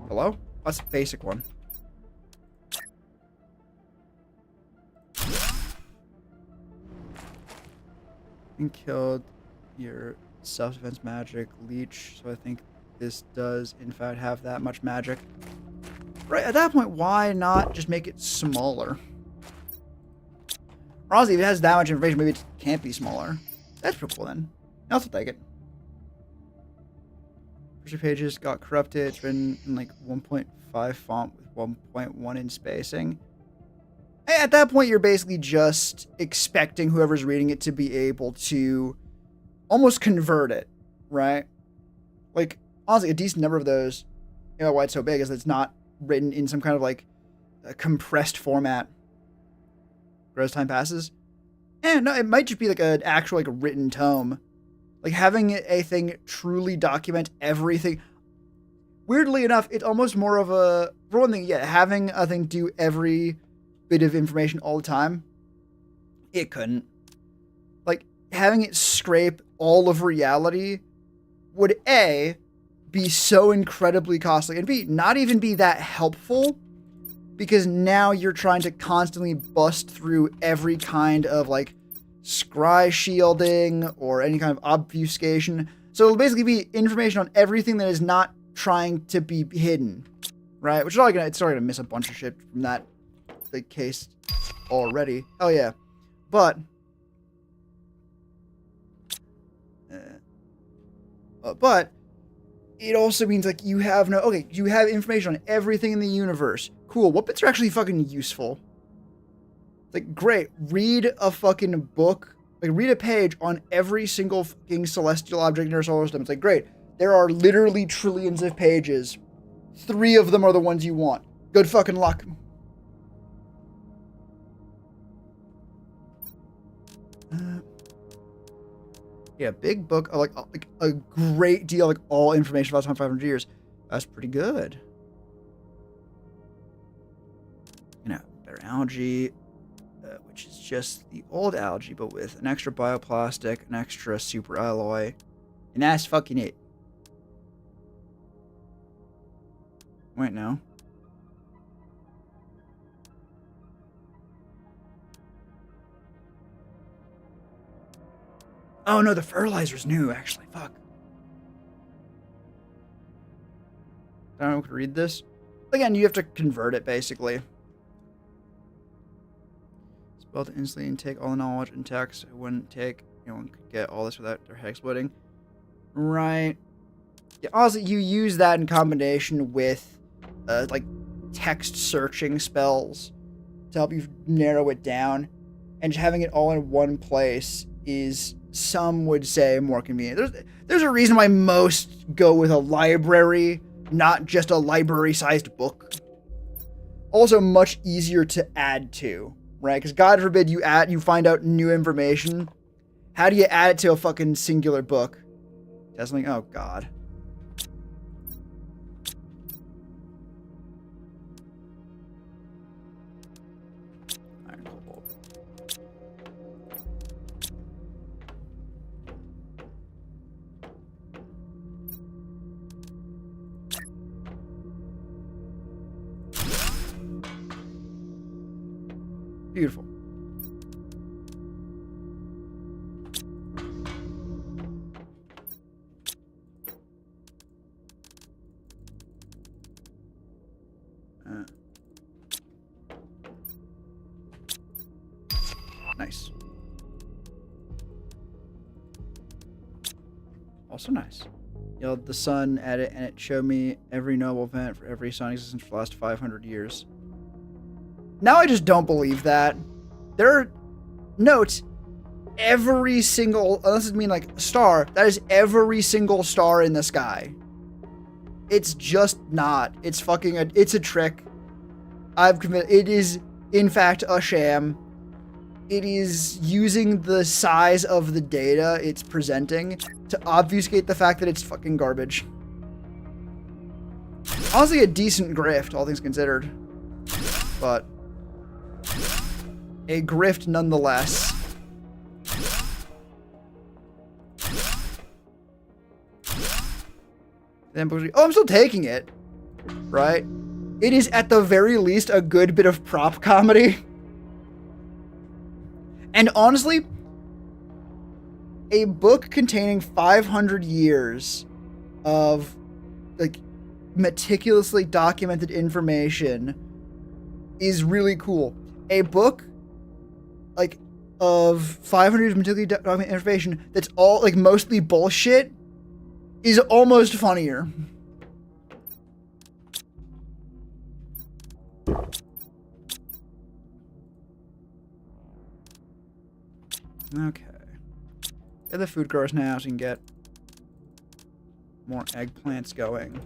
Hello? That's a basic one. And killed your self-defense magic leech, so I think this does in fact have that much magic. Right, at that point, why not just make it smaller? Or honestly, if it has that much information, maybe it can't be smaller. That's pretty cool then. I'll also take it. First few pages got corrupted. It's written in like 1.5 font with 1.1 in spacing. At that point, you're basically just expecting whoever's reading it to be able to almost convert it, right? Like, honestly, a decent number of those, why it's so big is that it's not written in some kind of like a compressed format. As time passes. No, it might just be like an actual like written tome. Like having a thing truly document everything. Weirdly enough, it's almost more of a, for one thing, yeah, having a thing do every bit of information all the time, it couldn't. Like, having it scrape all of reality would A, be so incredibly costly, and B, not even be that helpful, because now you're trying to constantly bust through every kind of, like, scry shielding or any kind of obfuscation. So it'll basically be information on everything that is not trying to be hidden, right? Which is already gonna miss a bunch of shit from that case already. Oh yeah, but But it also means like you have you have information on everything in the universe. Cool. What bits are actually fucking useful? Like, great. Read a fucking book. Like, read a page on every single fucking celestial object in our solar system. It's like, great. There are literally trillions of pages. 3 of them are the ones you want. Good fucking luck. Yeah, big book, like a great deal, like all information about 500 years. That's pretty good. You know, better algae, which is just the old algae, but with an extra bioplastic, an extra super alloy, and that's fucking it. Wait, no. Oh no, the fertilizer's new, actually. Fuck. I don't know if I can read this. Again, you have to convert it, basically. Spell to instantly take all the knowledge and text. It wouldn't take, anyone could get all this without their head splitting. Right. Yeah, also, you use that in combination with, like, text searching spells to help you narrow it down. And just having it all in one place is, some would say, more convenient. There's a reason why most go with a library, not just a library-sized book. Also, much easier to add to, right? Because God forbid you find out new information. How do you add it to a fucking singular book? That's something. Oh God. Iron cobalt. Beautiful. Nice. Also nice. Yelled the sun at it, and it showed me every noble event for every sun existence for the last 500 years. Now I just don't believe that. There are notes. Every single, unless it mean like star, that is every single star in the sky. It's just not. It's fucking it's a trick. I've committed. It is, in fact, a sham. It is using the size of the data it's presenting to obfuscate the fact that it's fucking garbage. Honestly, a decent grift, all things considered. But a grift nonetheless. Oh, I'm still taking it. Right? It is at the very least a good bit of prop comedy. And honestly, a book containing 500 years of, like, meticulously documented information is really cool. A book, like, of 500 years of meticulously documented information that's all, like, mostly bullshit is almost funnier. Okay. Get the food growers now so you can get more eggplants going.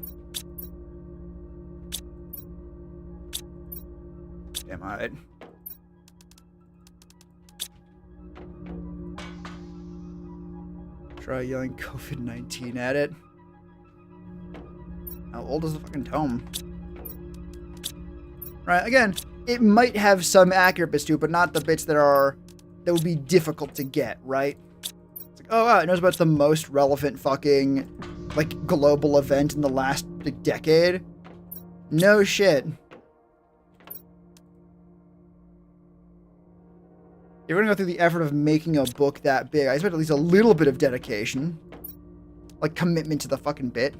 Damn alright. Try yelling COVID-19 at it. How old is the fucking tome? Right, again, it might have some accurate bits to it, but not the bits that would be difficult to get, right? It's like, oh wow, it knows about the most relevant fucking, like, global event in the last, like, decade. No shit. You're gonna go through the effort of making a book that big. I expect at least a little bit of dedication. Like, commitment to the fucking bit.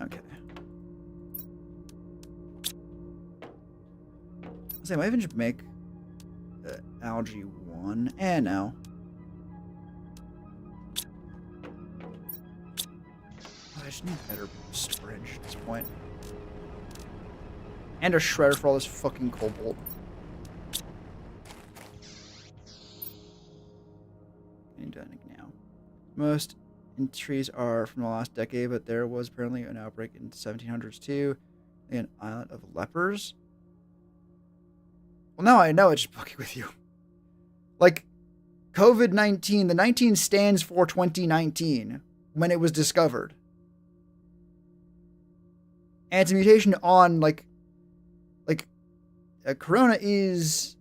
Okay. I might even just make algae 1. No. just need better storage at this point. And a shredder for all this fucking cobalt. Getting done now. Most entries are from the last decade, but there was apparently an outbreak in the 1700s too. An island of lepers. Well, now I know it's just fucking with you. Like, COVID-19, the 19 stands for 2019 when it was discovered. And it's a mutation on, corona is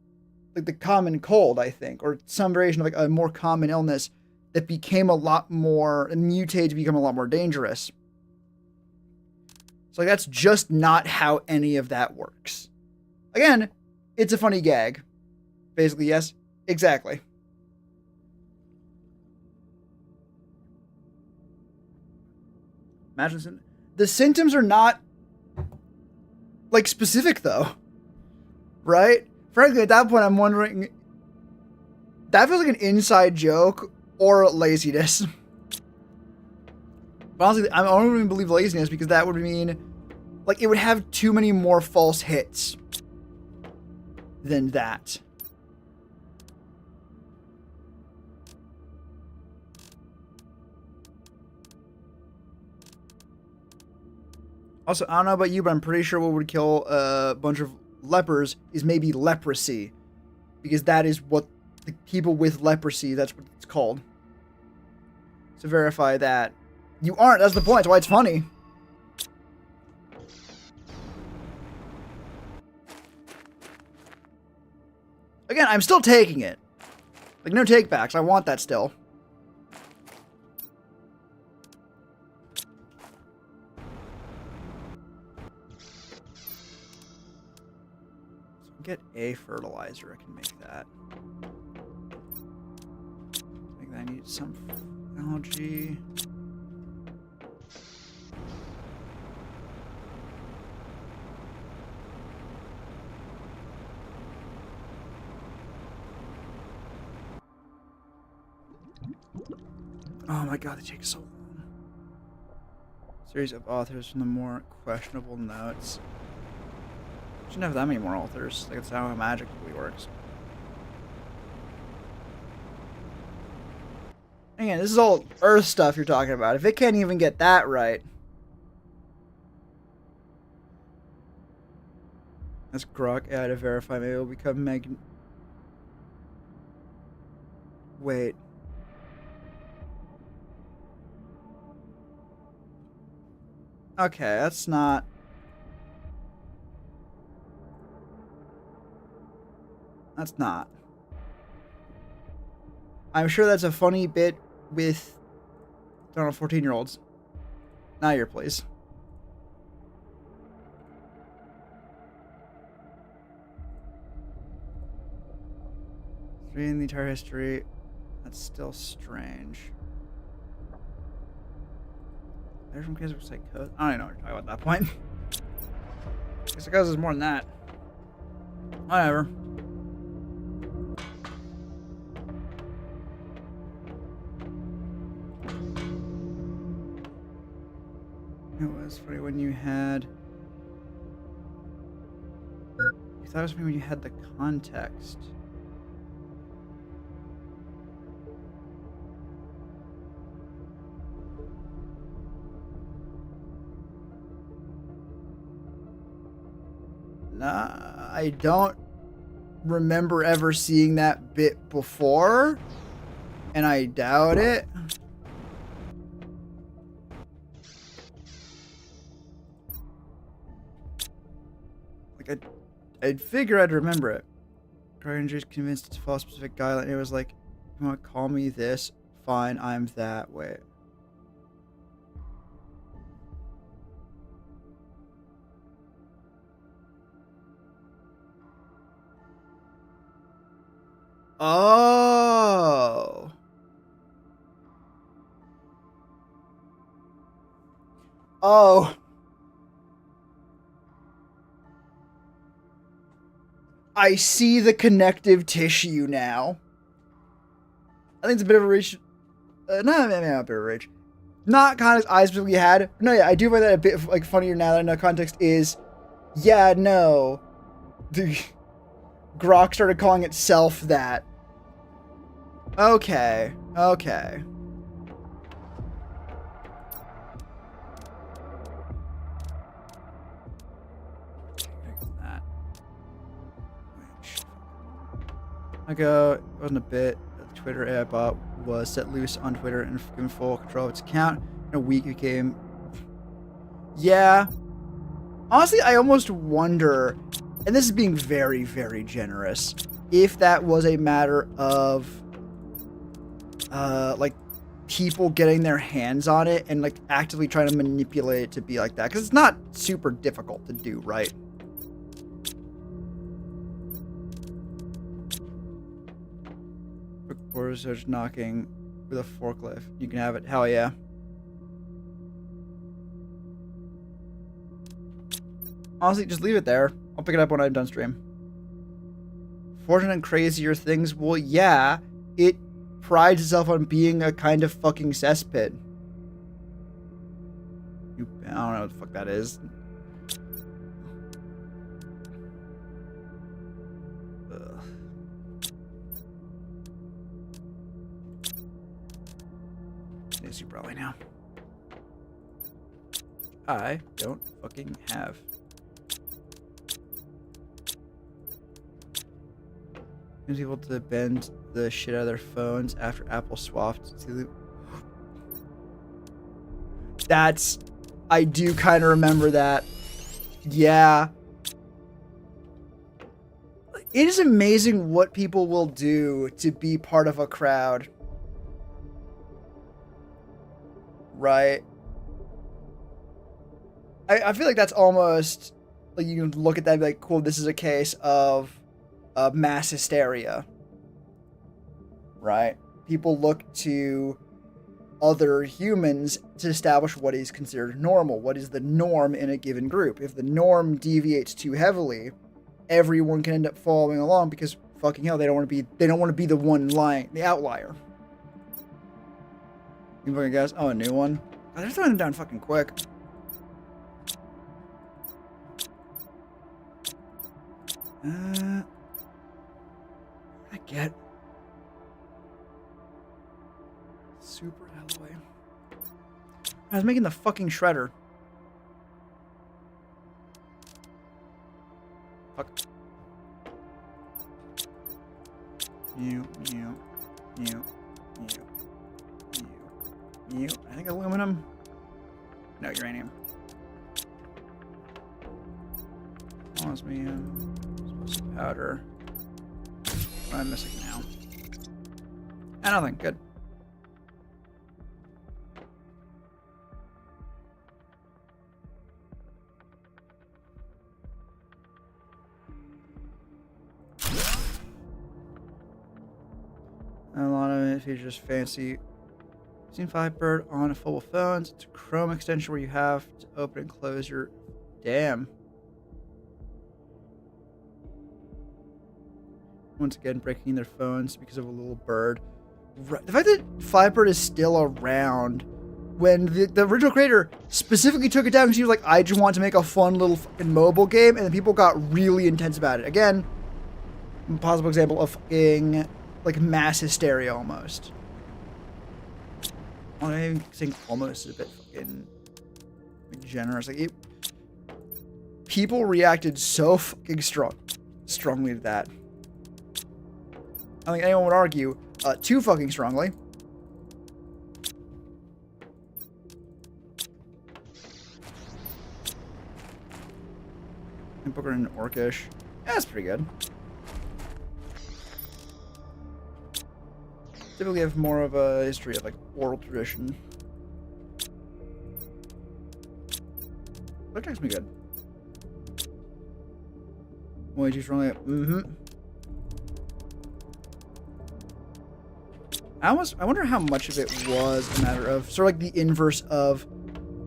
like the common cold, I think, or some variation of like a more common illness that became a lot more, mutated to become a lot more dangerous. So like, that's just not how any of that works. Again, it's a funny gag. Basically, yes, exactly. Imagine the symptoms are not like specific though, right? Frankly, at that point, I'm wondering. That feels like an inside joke or laziness. But honestly, I don't even believe laziness because that would mean, like, it would have too many more false hits than that. Also, I don't know about you, but I'm pretty sure what would kill a bunch of lepers is maybe leprosy. Because that is what the people with leprosy, that's what it's called. So verify that. You aren't, that's the point, that's why it's funny. Again, I'm still taking it. Like, no takebacks, I want that still. Get a fertilizer, I can make that. I think I need some algae. Oh my god, they take so long. Series of authors from the more questionable notes. Shouldn't have that many more authors. Like, that's how magic really works. Again, this is all Earth stuff you're talking about. If it can't even get that right. That's Grok. Yeah, to verify. Maybe it'll become Wait. Okay, that's not... That's not. I'm sure that's a funny bit with, I don't know, 14-year-olds. Not your place. Reading the entire history, that's still strange. There's from kids who psychosis. I don't even know what you're talking about at that point. Psychosis is more than that. Whatever. It was funny when you had... You thought it was funny when you had the context. Nah, I don't remember ever seeing that bit before, and I doubt it. Like, I'd figure I'd remember it. Dragon just convinced to follow a specific guideline. It was like, you want to call me this? Fine, I'm that way. Oh. Oh. I see the connective tissue now. I think it's a bit of a reach. Not a bit of a reach. not context I specifically had. No, yeah, I do find that a bit like funnier now that I know context is. Yeah, no. The Grok started calling itself that. Okay. Okay. It wasn't a bit. The Twitter AI bot was set loose on Twitter and given full control of its account. In a week, it became. Yeah. Honestly, I almost wonder, and this is being very, very generous, if that was a matter of, like, people getting their hands on it and, like, actively trying to manipulate it to be like that. Because it's not super difficult to do, right? Reporters are just knocking with a forklift. You can have it. Hell yeah. Honestly, just leave it there. I'll pick it up when I'm done stream. Fortunate and crazier things. Well, yeah, it prides itself on being a kind of fucking cesspit. I don't know what the fuck that is. Ugh. It's super early now. I don't fucking have. People to bend the shit out of their phones after Apple swapped to. That's. I do kind of remember that. Yeah. It is amazing what people will do to be part of a crowd. Right? I feel like that's almost. Like, you can look at that and be like, cool, this is a case of. Mass hysteria, right? People look to other humans to establish what is considered normal, what is the norm in a given group. If the norm deviates too heavily, everyone can end up following along because fucking hell, they don't want to be the one lying, the outlier. You fucking guys? Oh, a new one? Oh, they're throwing them down fucking quick. I get super alloy. I was making the fucking shredder. Fuck. You. I think aluminum. No, uranium. Osmium. Explosive powder. What am I missing now? Nothing. Good. A lot of it features fancy. Seen Firebird on foldable phones. It's a Chrome extension where you have to open and close your. Damn. Once again, breaking their phones because of a little bird. The fact that Firebird is still around when the original creator specifically took it down because he was like, I just want to make a fun little fucking mobile game, and then people got really intense about it. Again, possible example of fucking like mass hysteria almost. I'm not even saying almost is a bit fucking generous. Like people reacted so fucking strongly to that. I don't think anyone would argue too fucking strongly. And Booker and Orcish. Yeah, that's pretty good. Typically have more of a history of like oral tradition. That takes me good. Way too strongly. I wonder how much of it was a matter of sort of like the inverse of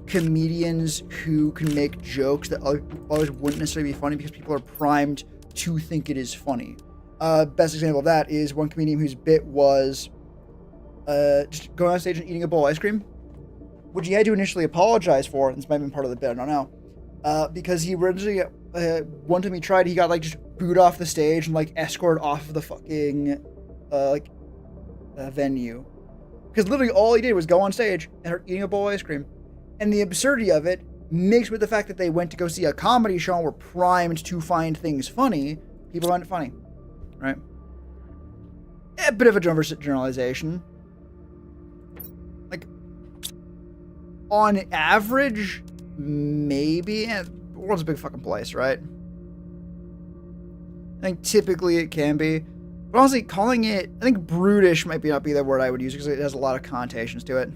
comedians who can make jokes that others wouldn't necessarily be funny because people are primed to think it is funny. Best example of that is one comedian whose bit was just going on stage and eating a bowl of ice cream. which he had to initially apologize for. This might have been part of the bit, I don't know. Because he originally, one time he tried, he got like just booed off the stage and like escorted off of the fucking venue. Because literally all he did was go on stage and start eating a bowl of ice cream. And the absurdity of it, mixed with the fact that they went to go see a comedy show and were primed to find things funny, people find it funny, right? A bit of a generalization. Like, on average, maybe. The world's a big fucking place, right? I think typically it can be. But honestly, calling it, I think brutish might not be the word I would use because it has a lot of connotations to it.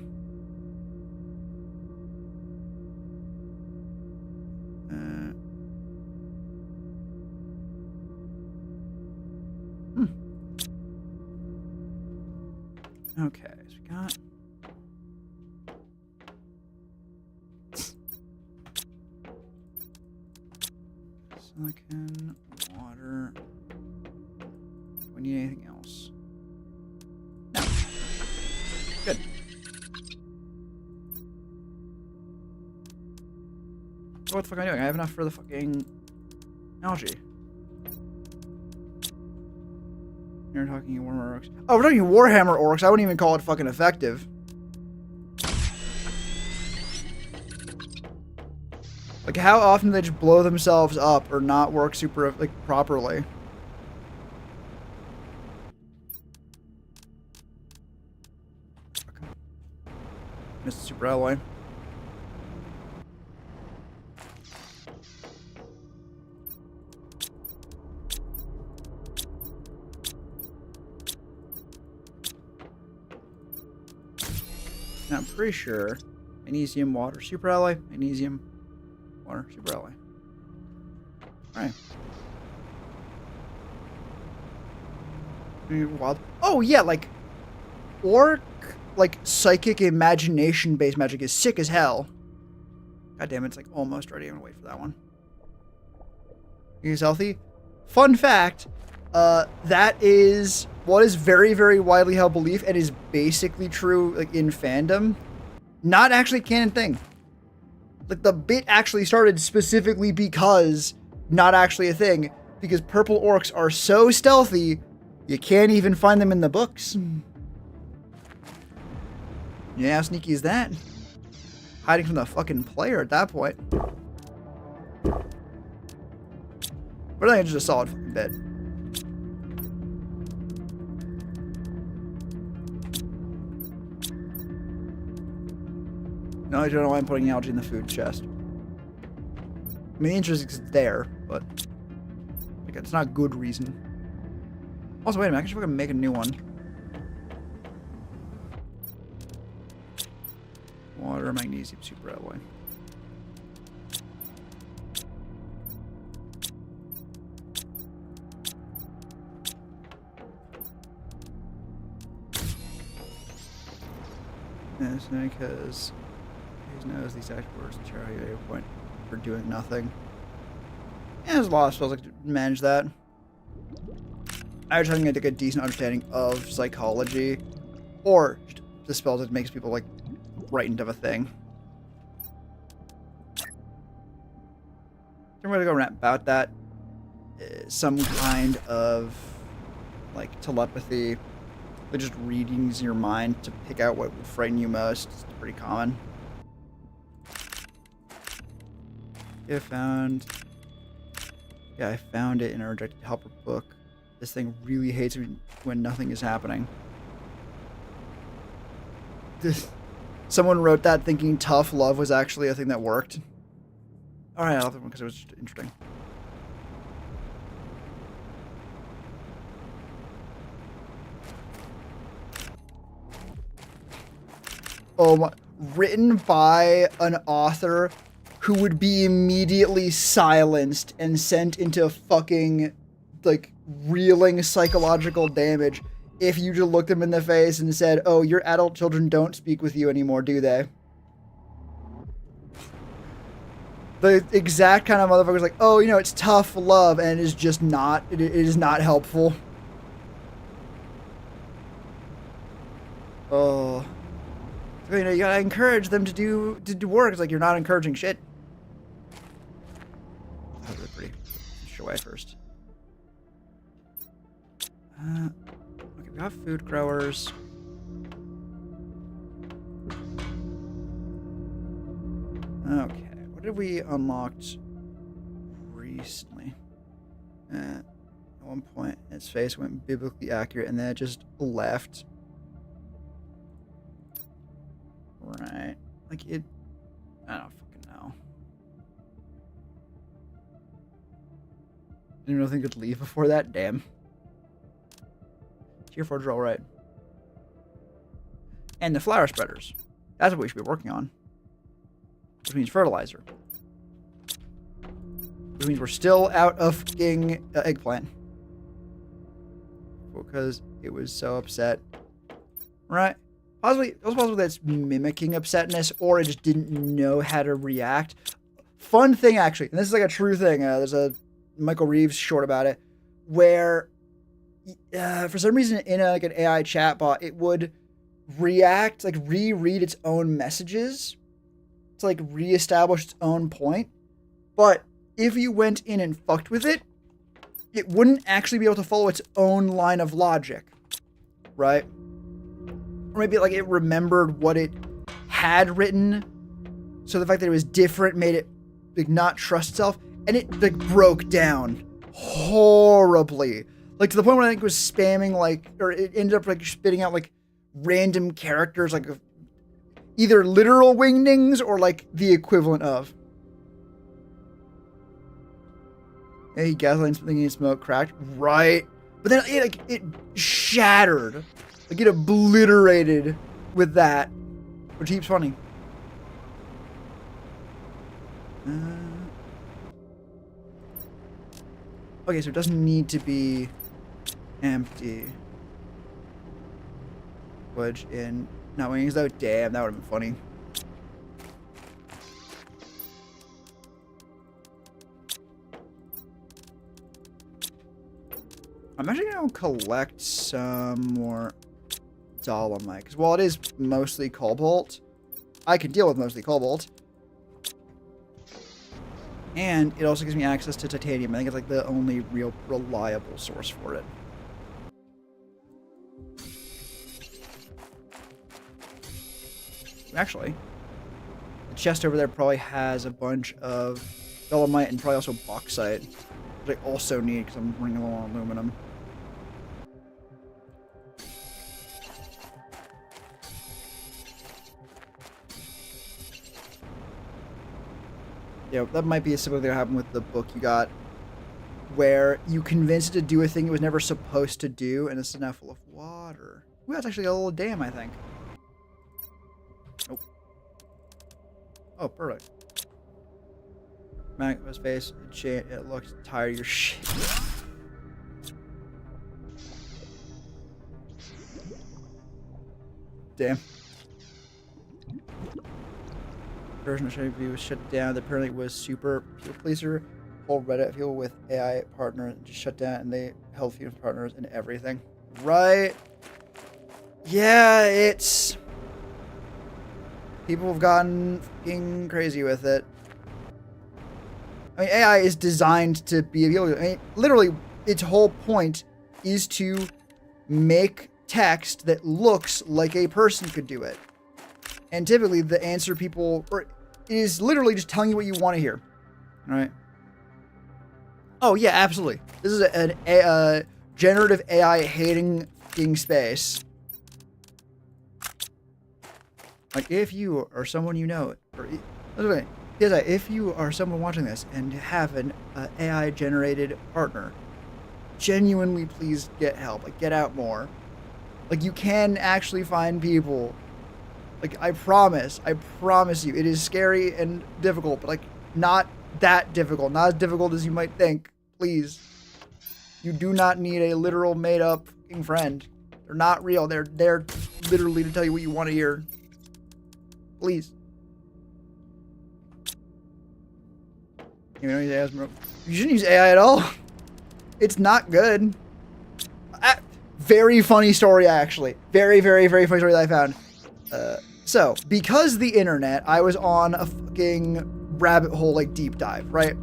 Okay, so we got silicon, water. Do we need anything else? No. Good. So what the fuck am I doing? I have enough for the fucking algae. You're talking Warhammer Orcs. Oh, we're talking Warhammer Orcs. I wouldn't even call it fucking effective. Like, how often do they just blow themselves up or not work super, like, properly? Missed the super alloy. Now, I'm pretty sure magnesium, water, super alloy, magnesium, water, super alloy. Alright. Wild. Oh, yeah, like, orc, like, psychic imagination-based magic is sick as hell. God damn it, it's like almost ready. I'm gonna wait for that one. He's healthy. Fun fact, that is what is very, very widely held belief and is basically true, like, in fandom. Not actually a canon thing. Like, the bit actually started specifically because not actually a thing. Because purple orcs are so stealthy, you can't even find them in the books. Yeah, how sneaky is that? Hiding from the fucking player at that point. But I think it's just a solid fucking bit. No, I don't know why I'm putting algae in the food chest. I mean, the interest is there, but like, it's not a good reason. Also, wait a minute, I can just fucking make a new one. Water, magnesium, super alloy. Yes, because he knows these exact words and try a point for doing nothing. Yeah, there's a lot of spells like to manage that. I was trying to get a decent understanding of psychology, or the spells that makes people like frightened of a thing. I'm gonna go about that. Some kind of like telepathy, but just readings in your mind to pick out what would frighten you most. It's pretty common. Yeah, I found it in a rejected helper book. This thing really hates me when nothing is happening. Someone wrote that thinking tough love was actually a thing that worked. Alright, I'll have that one because it was just interesting. Oh my, written by an author who would be immediately silenced and sent into fucking, like, reeling psychological damage if you just looked them in the face and said, oh, your adult children don't speak with you anymore, do they? The exact kind of motherfucker's like, oh, you know, it's tough love, and it is just not, it is not helpful. Oh. You know, you gotta encourage them to do work. It's like you're not encouraging shit. Oh, they're pretty. Show away first. Okay, we got food growers. Okay, what did we unlocked recently? At one point, its face went biblically accurate, and then it just left. Right. Like it... I don't fucking know. Didn't even think it could leave before that? Damn. Tier 4 drill, right. And the flower spreaders. That's what we should be working on. Which means fertilizer. Which means we're still out of fucking eggplant. Because it was so upset. Right? Possibly, it was possible that it's mimicking upsetness, or it just didn't know how to react. Fun thing, actually, and this is like a true thing. There's a Michael Reeves short about it, where for some reason in like an AI chatbot, it would react, like reread its own messages to like reestablish its own point. But if you went in and fucked with it, it wouldn't actually be able to follow its own line of logic, right? Or maybe like it remembered what it had written, so the fact that it was different made it like not trust itself, and it like broke down horribly, like to the point where I think it was spamming like, or it ended up like spitting out like random characters, like either literal wingdings or like the equivalent of. Hey, gasoline thinking smoke cracked, right? But then it shattered. Like, get obliterated with that, which keeps funny. Okay, so it doesn't need to be empty. Wedge in, not wings though. Damn, that would have been funny. I'm actually gonna collect some more dolomite, because while it is mostly cobalt, I can deal with mostly cobalt. And it also gives me access to titanium. I think it's like the only real reliable source for it. Actually, the chest over there probably has a bunch of dolomite and probably also bauxite, which I also need because I'm running low on aluminum. Yeah, that might be a similar thing that happened with the book you got, where you convinced it to do a thing it was never supposed to do, and it's now full of water. Ooh, that's actually a little dam, I think. Oh. Oh, perfect. Magma's face, it looks tired of your shit. Damn. Version of Shady was shut down. That apparently was super people pleaser. Whole Reddit people with AI partners just shut down, and they held few partners and everything. Right? Yeah, it's people have gotten fucking crazy with it. I mean, AI is designed to be able to. I mean, literally, its whole point is to make text that looks like a person could do it. And typically, the answer people is literally just telling you what you want to hear. All right? Oh, yeah, absolutely. This is a generative AI hating fucking space. Like, if you or someone you know, or if you are someone watching this and have an AI-generated partner, genuinely please get help. Like, get out more. Like, you can actually find people. Like, I promise you, it is scary and difficult, but, like, not that difficult. Not as difficult as you might think. Please. You do not need a literal made-up fucking friend. They're not real. They're there literally to tell you what you want to hear. Please. You shouldn't use AI at all. It's not good. Very funny story, actually. Very, very, very funny story that I found. So, because the internet, I was on a fucking rabbit hole, like, deep dive, right?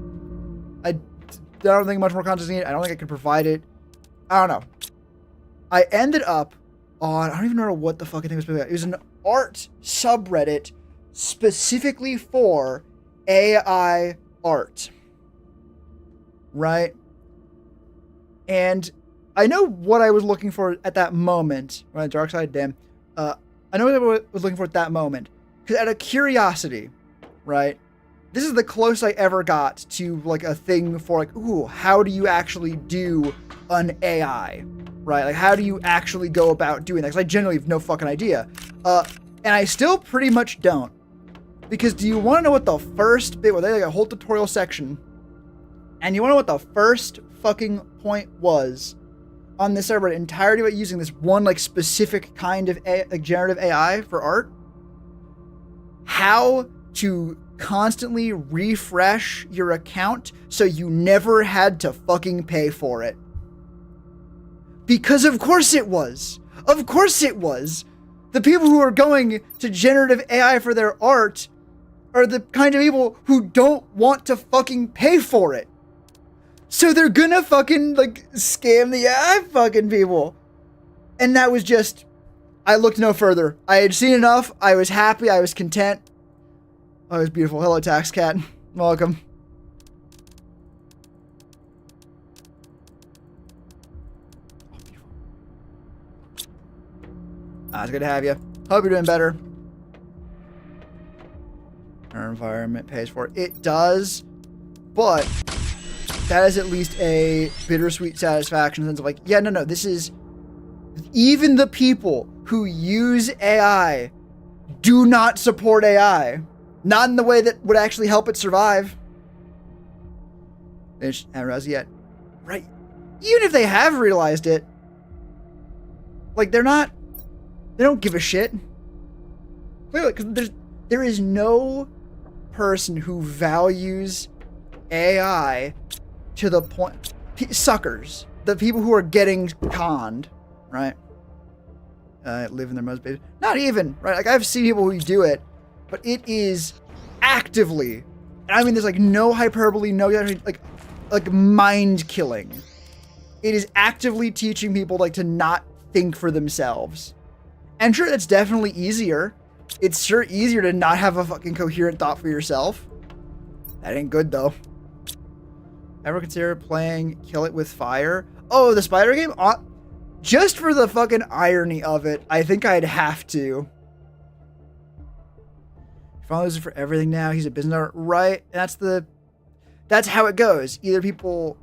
I don't think much more content is needed. I don't think I can provide it. I don't know. I ended up on, I don't even know what the fucking thing was about. It was an art subreddit specifically for AI art. Right? And I know what I was looking for at that moment. Right, Dark Side, damn. I know what I was looking for at that moment. Because out of curiosity, right? This is the closest I ever got to like a thing for like, ooh, how do you actually do an AI? Right? Like, how do you actually go about doing that? Because I generally have no fucking idea. And I still pretty much don't. Because do you want to know what the first bit, where they like a whole tutorial section, and you want to know what the first fucking point was on this server entirely about using this one like specific kind of like generative AI for art? How to constantly refresh your account so you never had to fucking pay for it. Because of course it was. Of course it was. The people who are going to generative AI for their art are the kind of people who don't want to fucking pay for it. So they're gonna fucking, like, scam the AI fucking people. And that was just, I looked no further. I had seen enough. I was happy. I was content. Oh, it was beautiful. Hello, Tax Cat. Welcome. Oh, beautiful. It's good to have you. Hope you're doing better. Our environment pays for it. It does, but that is at least a bittersweet satisfaction in the sense of like, yeah, no, this is, even the people who use AI do not support AI. Not in the way that would actually help it survive. They just haven't realized it yet. Right. Even if they have realized it, like, they don't give a shit. Clearly, because there is no person who values AI to the point, suckers, the people who are getting conned, right? Live in their most babies. Not even, right? Like, I've seen people who do it, but it is actively, and I mean, there's like no hyperbole, no like mind killing. It is actively teaching people like to not think for themselves. And sure, that's definitely easier. It's sure easier to not have a fucking coherent thought for yourself. That ain't good though. Ever consider playing Kill It With Fire? Oh, the spider game? Just for the fucking irony of it, I think I'd have to. He follows it for everything now. He's a business owner, right? That's how it goes. Either people,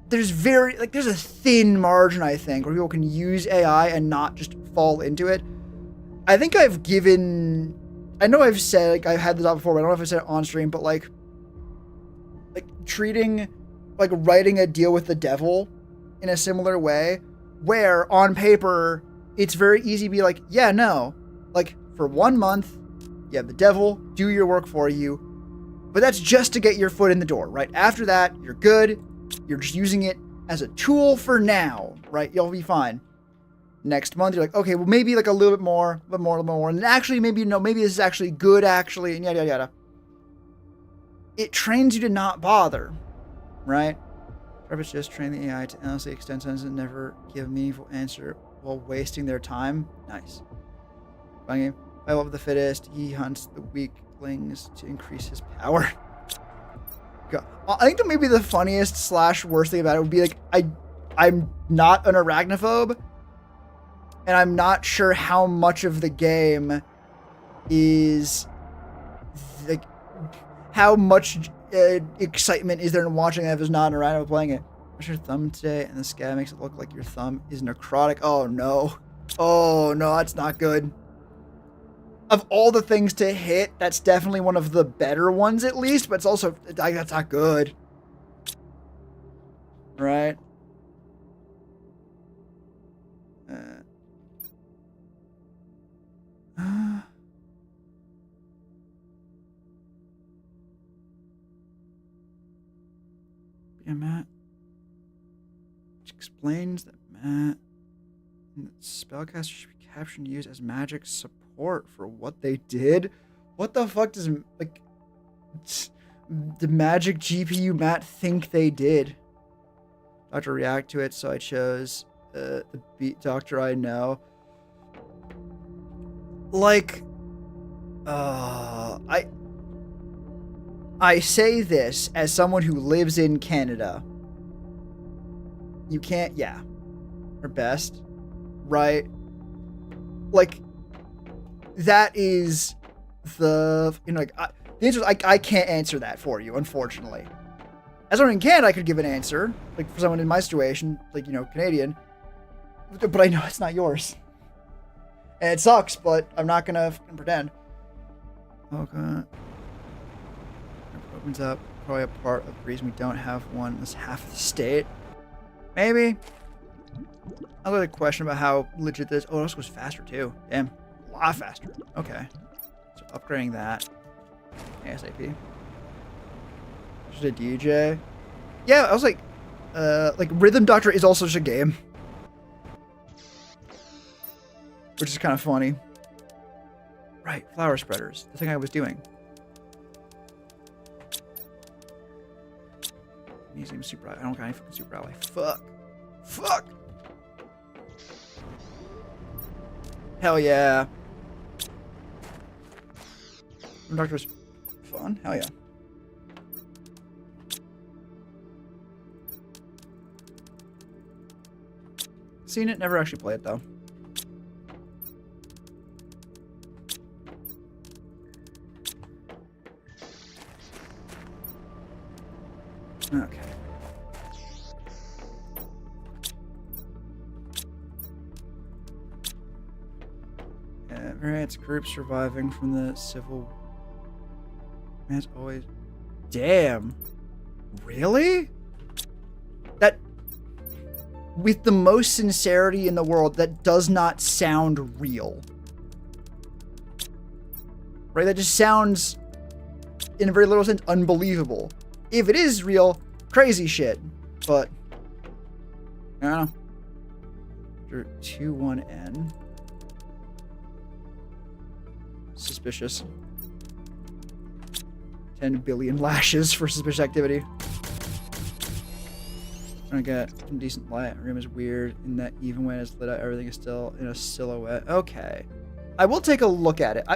there's a thin margin, I think, where people can use AI and not just fall into it. I think I know I've said, like, I've had this out before, but I don't know if I said it on stream, but like treating, like, writing a deal with the devil in a similar way, where on paper, it's very easy to be like, yeah, no, like, for 1 month, you have the devil do your work for you, but that's just to get your foot in the door, right? After that, you're good. You're just using it as a tool for now, right? You'll be fine. Next month, you're like, okay, well, maybe like a little bit more, a little more. And then actually, maybe this is actually good, actually, and yada, yada, yada. It trains you to not bother, right? Purpose just train the AI to endlessly extend sentences and never give a meaningful answer while wasting their time. Nice. Fun game. I love the fittest. He hunts the weaklings to increase his power. God. I think that maybe the funniest / worst thing about it would be like, I'm not an arachnophobe, and I'm not sure how much of the game is like, how much excitement is there in watching that if it's not an arachnophobe playing it. What's your thumb today? And the scab makes it look like your thumb is necrotic. Oh no. Oh no, that's not good. Of all the things to hit, that's definitely one of the better ones at least, but it's also, that's not good. Right? Yeah, Matt. Which explains that Matt and the spellcaster should be captioned used as magic support. support for what they did. What the fuck does, like, the magic GPU Matt think they did? Doctor react to it, so I chose the beat doctor I know. Like, I say this as someone who lives in Canada. You can't, yeah. Or best, right? Like, that is the, you know, like, the answer is I can't answer that for you, unfortunately. As someone in Canada, I could give an answer, like for someone in my situation, like, you know, Canadian, but I know it's not yours. And it sucks, but I'm not gonna pretend. Okay. Opens up, probably a part of the reason we don't have one is half of the state. Maybe. I got a question about how legit this. Oh, this goes faster too. Damn, a lot faster. Okay, so upgrading that ASAP. Just a DJ. Yeah, I was like Rhythm Doctor is also just a game, which is kind of funny. Right, flower spreaders. The thing I was doing. Museum super. I don't got any fucking super ally. Fuck. Hell yeah. Doctor's fun. Hell yeah. Seen it, never actually played it though. Okay. Various groups surviving from the civil. That's always. Damn. Really? That. With the most sincerity in the world, that does not sound real. Right? That just sounds, in a very little sense, unbelievable. If it is real, crazy shit. But, I don't know. 21N. Suspicious. 10 billion lashes for suspicious activity. I got some decent light. Room is weird in that even when it's lit out, everything is still in a silhouette. Okay. I will take a look at it.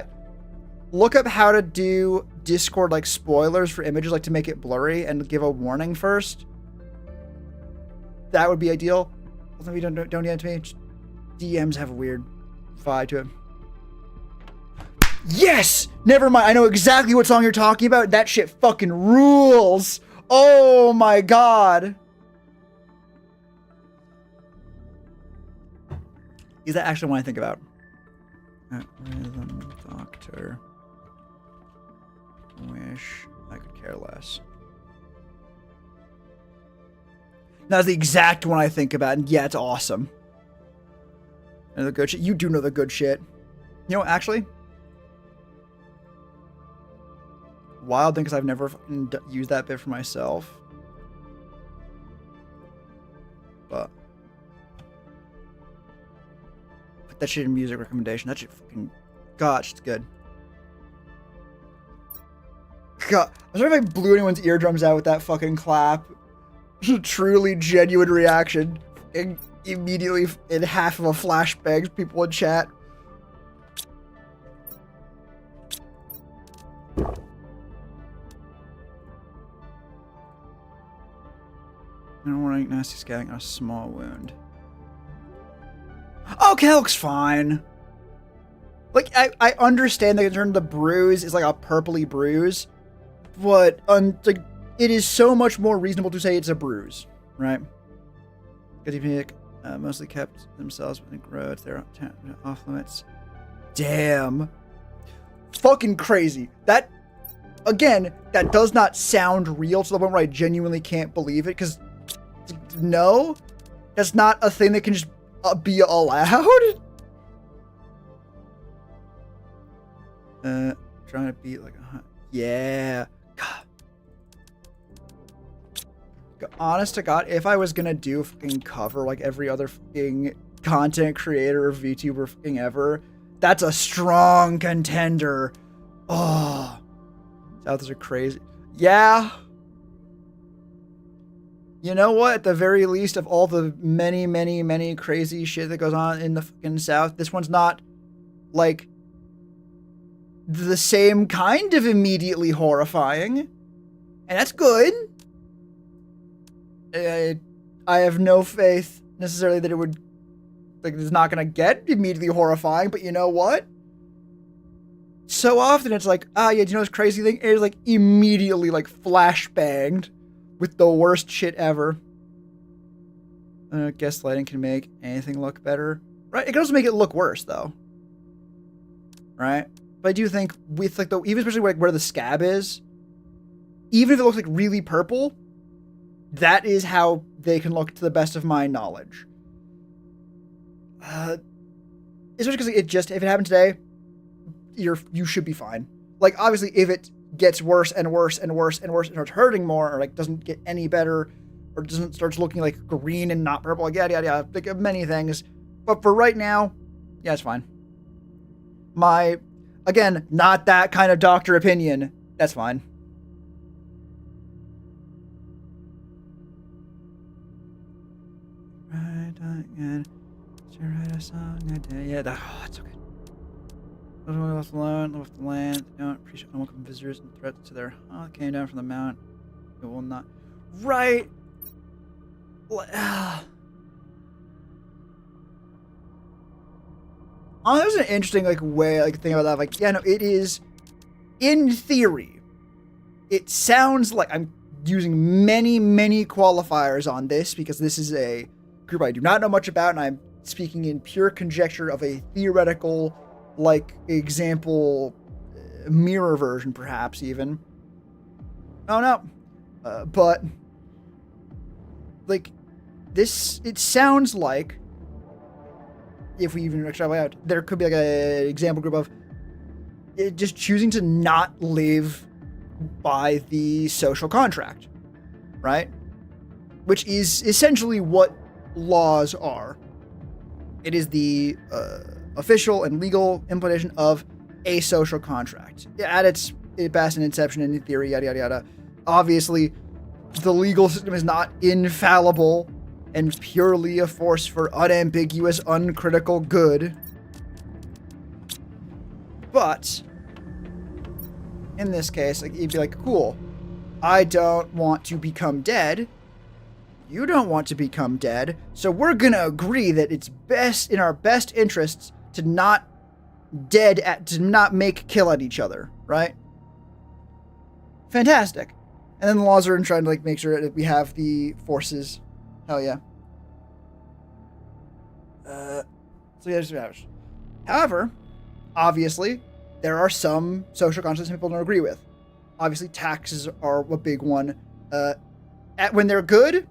Look up how to do Discord like spoilers for images, like to make it blurry and give a warning first. That would be ideal. Maybe don't DM to me. Just DMs have a weird vibe to it. Yes! Never mind. I know exactly what song you're talking about. That shit fucking rules. Oh my god. Is that actually what I think about? Rhythm Doctor. Wish I could care less. That's the exact one I think about, and yeah, it's awesome. And the good shit. You do know the good shit. You know, actually, wild thing, because I've never used that bit for myself. But put that shit in music recommendation. That shit fucking, gosh, it's good. God, I was wondering if I blew anyone's eardrums out with that fucking clap. Truly genuine reaction. And immediately in half of a flashbang, people in chat. I don't want a nasty scag on a small wound. Okay, that looks fine. Like, I understand the concern the bruise is like a purpley bruise, but like, it is so much more reasonable to say it's a bruise, right? Because mostly kept themselves within growth. They're off limits. Damn. Fucking crazy. That, again, that does not sound real to the point where I genuinely can't believe it, because no, that's not a thing that can just be allowed. Trying to beat like a yeah. God. Honest to God, if I was gonna do a fucking cover like every other fucking content creator or VTuber fucking ever, that's a strong contender. Oh, Southers are crazy. Yeah. You know what? At the very least, of all the many, many, many crazy shit that goes on in the fucking South, this one's not, like, the same kind of immediately horrifying. And that's good. I have no faith necessarily that it would, like, it's not going to get immediately horrifying, but you know what? So often it's like, yeah, do you know this crazy thing? It is, like, immediately, like, flashbanged with the worst shit ever. Gaslighting can make anything look better. Right? It can also make it look worse, though. Right? But I do think with, like, even especially like where the scab is, even if it looks like really purple, that is how they can look to the best of my knowledge. Especially because if it happened today, you should be fine. Like, obviously, if it gets worse and worse and worse and worse and starts hurting more, or like doesn't get any better, or doesn't starts looking like green and not purple, like yada yada yada, like many things. But for right now, yeah, it's fine. Again, not that kind of doctor opinion. That's fine. Right again. To write a song a day. Yeah, it's okay. Those who left alone, left the land, they don't appreciate unwelcome visitors and threats to their that came down from the mount. It will not. Right. Oh, that was an interesting way think about that. Like, yeah, no, it is. In theory, it sounds like I'm using many, many qualifiers on this because this is a group I do not know much about, and I'm speaking in pure conjecture of a theoretical, example, mirror version, perhaps even. Oh no, but this, it sounds like, if we even extrapolate out, there could be an example group of just choosing to not live by the social contract, right? Which is essentially what laws are. It is the official and legal implementation of a social contract. At its best and inception and in theory, yada, yada, yada. Obviously, the legal system is not infallible and purely a force for unambiguous, uncritical good. But in this case, you'd be like, cool, I don't want to become dead. You don't want to become dead. So we're going to agree that it's best in our best interests to not kill at each other, right? Fantastic. And then the laws are trying to make sure that we have the forces. Hell yeah. So yeah, however, obviously, there are some social contracts people don't agree with. Obviously, taxes are a big one. When they're good,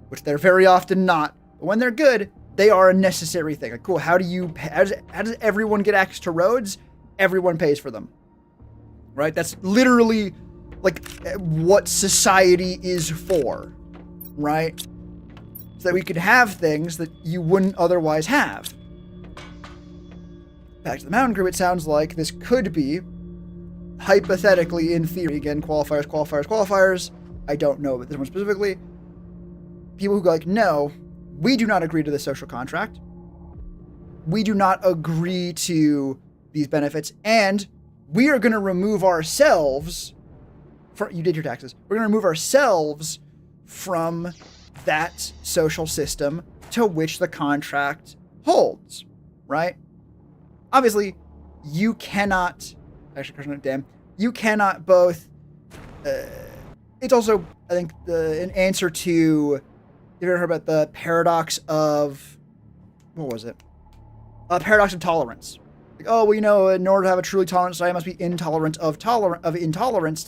which they're very often not, but when they're good, they are a necessary thing. Like, cool, how does everyone get access to roads? Everyone pays for them. Right? That's literally what society is for, right? So that we could have things that you wouldn't otherwise have. Back to the mountain group, it sounds like this could be, hypothetically, in theory, again, qualifiers, I don't know about this one specifically, people who go no, we do not agree to the social contract. We do not agree to these benefits, and we are going to remove ourselves you did your taxes. We're going to remove ourselves from that social system to which the contract holds, right? Obviously, you cannot... Actually, damn. You cannot both... it's also, I think, an answer to... Have you ever heard about the paradox of... What was it? Paradox of tolerance. In order to have a truly tolerant society, I must be intolerant of intolerance.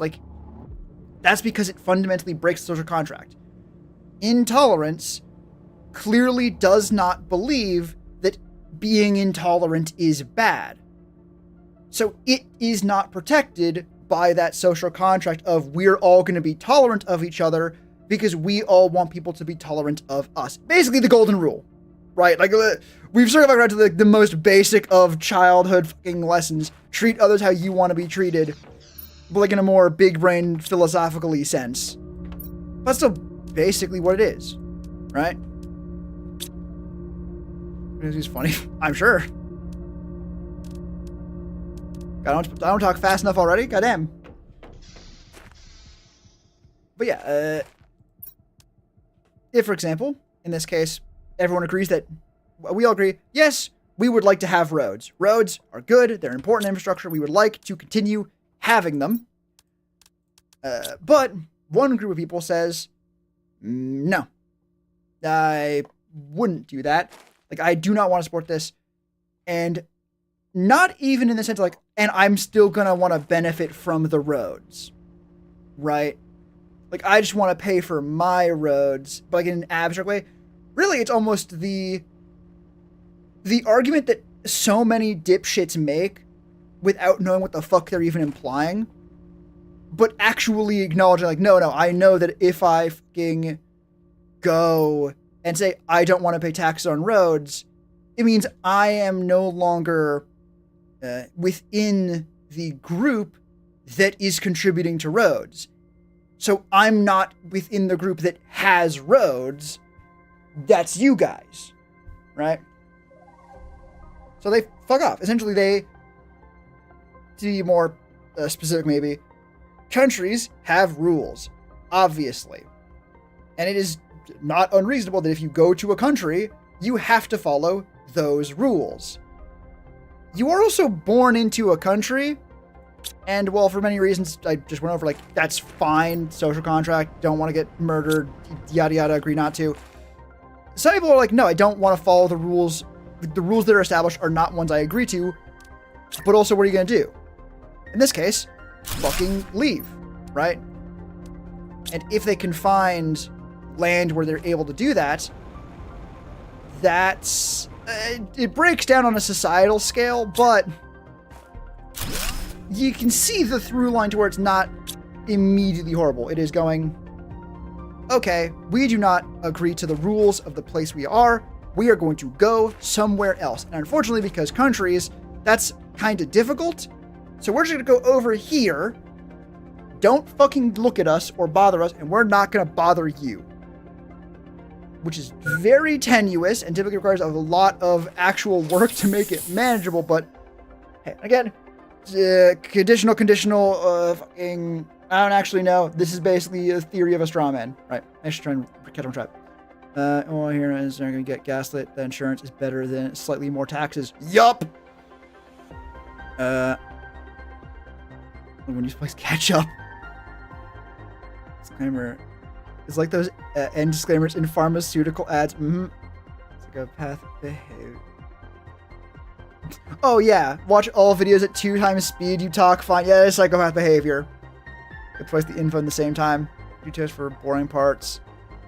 That's because it fundamentally breaks the social contract. Intolerance clearly does not believe that being intolerant is bad. So it is not protected by that social contract of we're all going to be tolerant of each other because we all want people to be tolerant of us. Basically the golden rule, right? we've circled back around to the most basic of childhood fucking lessons. Treat others how you want to be treated, but like in a more big brain philosophically sense. That's still basically what it is, right? It's funny, I'm sure. I don't talk fast enough already. Goddamn. But yeah, if, for example, in this case, everyone agrees that we all agree, yes, we would like to have roads. Roads are good. They're important infrastructure. We would like to continue having them. But one group of people says, no, I wouldn't do that. Like, I do not want to support this. And not even in the sense of like, and I'm still going to want to benefit from the roads, right? Like, I just want to pay for my roads, but like in an abstract way. Really, it's almost the argument that so many dipshits make without knowing what the fuck they're even implying, but actually acknowledging, like, no, I know that if I fucking go and say I don't want to pay taxes on roads, it means I am no longer within the group that is contributing to roads. So I'm not within the group that has roads. That's you guys, right? So they fuck off. Essentially, to be more specific maybe, countries have rules, obviously. And it is not unreasonable that if you go to a country, you have to follow those rules. You are also born into a country, and well, for many reasons, I just went over, like, that's fine, social contract, don't want to get murdered, yada yada, agree not to. Some people are like, no, I don't want to follow the rules. The rules that are established are not ones I agree to, but also what are you going to do? In this case, fucking leave, right? And if they can find land where they're able to do that, that's... it breaks down on a societal scale, but you can see the through line to where it's not immediately horrible. It is going, okay, we do not agree to the rules of the place we are. We are going to go somewhere else. And unfortunately, because countries, that's kind of difficult. So we're just going to go over here. Don't fucking look at us or bother us, and we're not going to bother you. Which is very tenuous and typically requires a lot of actual work to make it manageable. But hey, again, conditional, fucking, I don't actually know. This is basically a theory of a straw man. Right, I should try and catch on trap. Well, here is they're going to get gaslit. The insurance is better than slightly more taxes. Yup. When you place catch up. Disclaimer. It's like those end disclaimers in pharmaceutical ads. Psychopath behavior. Oh yeah, watch all videos at 2 times speed. You talk fine. Yeah, it's psychopath behavior. Get twice the info in the same time. Do tests for boring parts.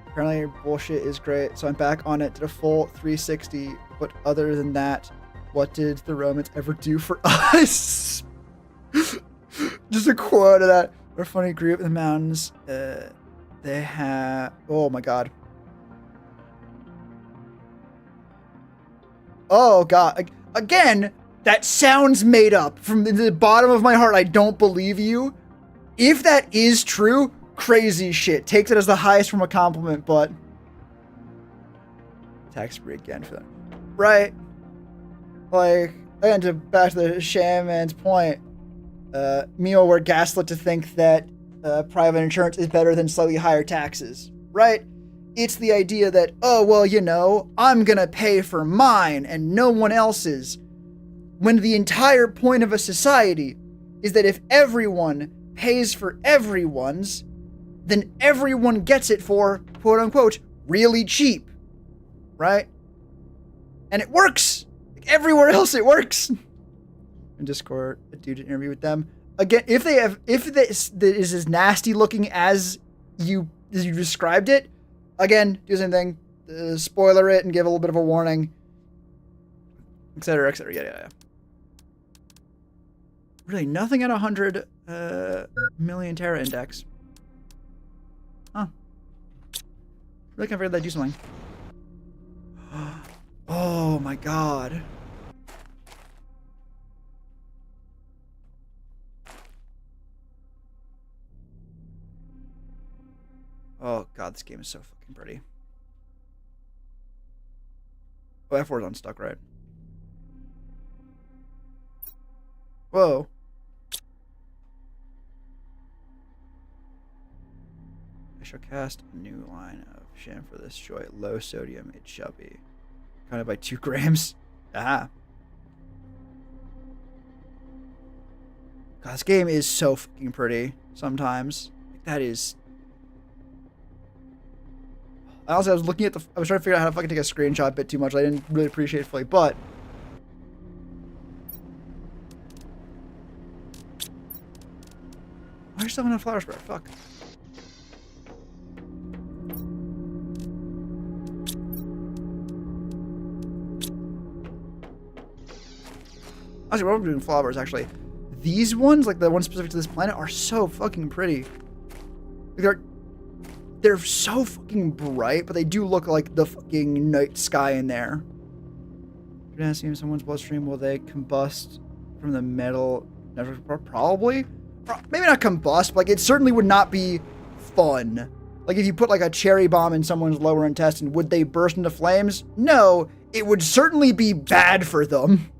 Apparently your bullshit is great, so I'm back on it. Did a full 360. But other than that, what did the Romans ever do for us? Just a quote of that. We're a funny group in the mountains. They have... Oh my god. Oh god. Again, that sounds made up. From the bottom of my heart, I don't believe you. If that is true, crazy shit. Takes it as the highest from a compliment, but... Tax free again for them. Right. Like, again, back to the shaman's point. Mio were gaslit to think that private insurance is better than slightly higher taxes, right? It's the idea that, oh, well, you know, I'm gonna pay for mine and no one else's. When the entire point of a society is that if everyone pays for everyone's, then everyone gets it for, quote unquote, really cheap, right? And it works. Like everywhere else, it works. In Discord, a dude interview with them. Again, if this is as nasty looking as you described it, again, do the same thing. Spoiler it and give a little bit of a warning. Etc. Etc. Yeah. Really, nothing at 100 million Terra index. Huh. Really can't figure that do something. Oh my my god. Oh god, this game is so fucking pretty. Oh, F4 is unstuck, right? Whoa. I shall cast a new line of sham for this joy. Low sodium it shall be. Counted by 2 grams. Aha. God, this game is so fucking pretty sometimes. Like, that is... Honestly, I was looking at the... I was trying to figure out how to fucking take a screenshot a bit too much. I didn't really appreciate it fully, but... Why are you still in a flower spread? Fuck. Actually, what I'm doing flowers, actually. These ones, like the ones specific to this planet, are so fucking pretty. They're so fucking bright, but they do look like the fucking night sky in there. Potassium, someone's bloodstream, will they combust from the metal? Probably. Maybe not combust, but like it certainly would not be fun. Like if you put like a cherry bomb in someone's lower intestine, would they burst into flames? No, it would certainly be bad for them.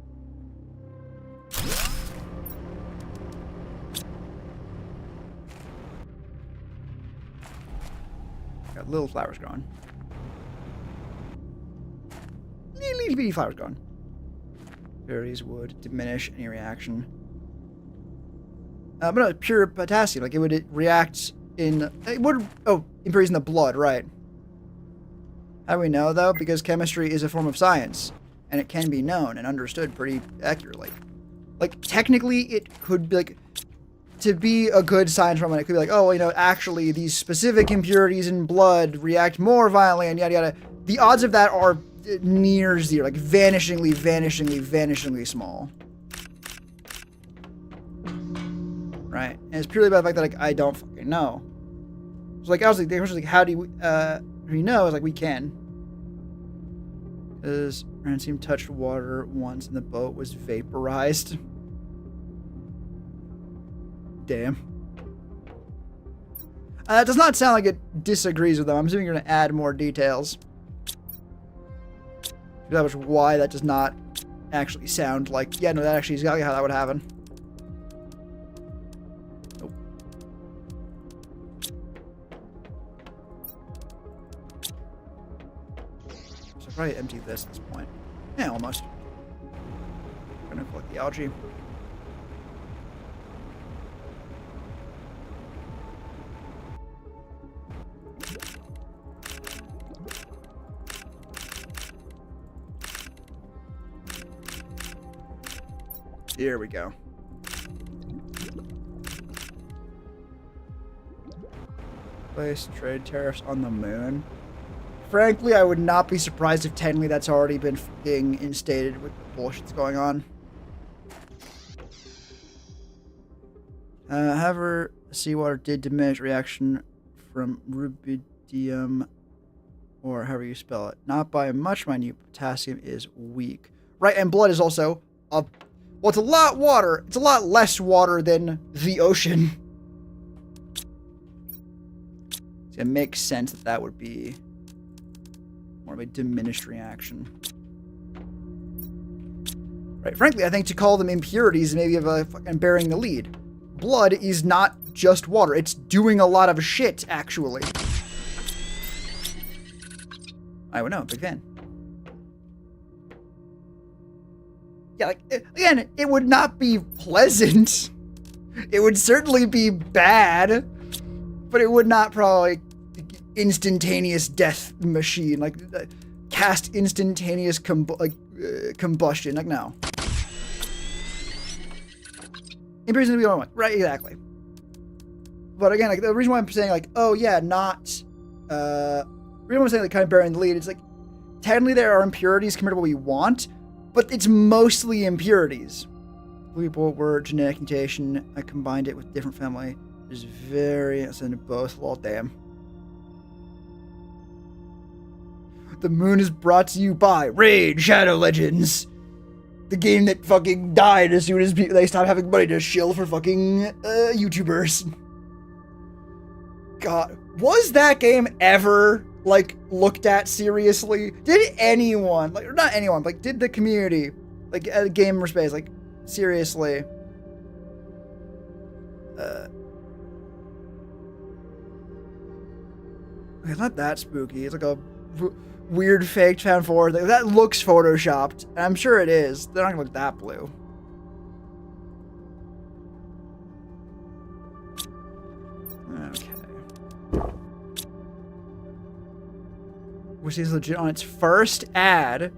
Got little flowers growing. Little bitty flowers growing. Berries would diminish any reaction. But no, pure potassium. Like it would react in... It would... Oh, impurities in the blood, right. How do we know, though? Because chemistry is a form of science. And it can be known and understood pretty accurately. Like, technically, it could be, like... To be a good science moment, it could be like, oh, well, you know, actually, these specific impurities in blood react more violently and yada yada. The odds of that are near zero. Like, vanishingly, vanishingly, vanishingly small. Right? And it's purely about the fact that, like, I don't fucking know. So, like, I was like, the question was like, how do we know? I was like, we can. Because Ransome touched water once and the boat was vaporized. Damn. It does not sound like it disagrees with them. I'm assuming you're going to add more details. That was why that does not actually sound like... Yeah, no, that actually is exactly how that would happen. Nope. So I'll probably empty this at this point. Yeah, almost. I'm going to collect the algae. Here we go. Place trade tariffs on the moon. Frankly, I would not be surprised if technically that's already been being instated with the bullshit that's going on. However, seawater did diminish reaction from rubidium, or however you spell it. Not by much, mind you. Potassium is weak. Right, and blood is also a... Well, it's a lot water. It's a lot less water than the ocean. So it makes sense that that would be more of a diminished reaction. Right, frankly, I think to call them impurities maybe of a fucking bearing the lead. Blood is not just water. It's doing a lot of shit, actually. I would know, big fan. Yeah, like, again, it would not be pleasant. It would certainly be bad, but it would not probably instantaneous death machine, like cast instantaneous combustion. Like, no. Impurities to be on one. Right, exactly. But again, like the reason why I'm saying like, oh yeah, not the reason why I'm saying like kind of bearing the lead, it's like technically there are impurities compared to what we want. But it's mostly impurities. People were genetic mutation. I combined it with different family. There's variants in both. Well, damn. The moon is brought to you by Raid Shadow Legends. The game that fucking died as soon as they stopped having money to shill for fucking YouTubers. God, was that game ever, like, looked at seriously? Did anyone, like, or not anyone, like, did the community, like, gamer space, like, seriously? It's not that spooky. It's like a weird faked found forward thing. That looks photoshopped. And I'm sure it is. They're not gonna look that blue. Okay. Which is legit on its first ad.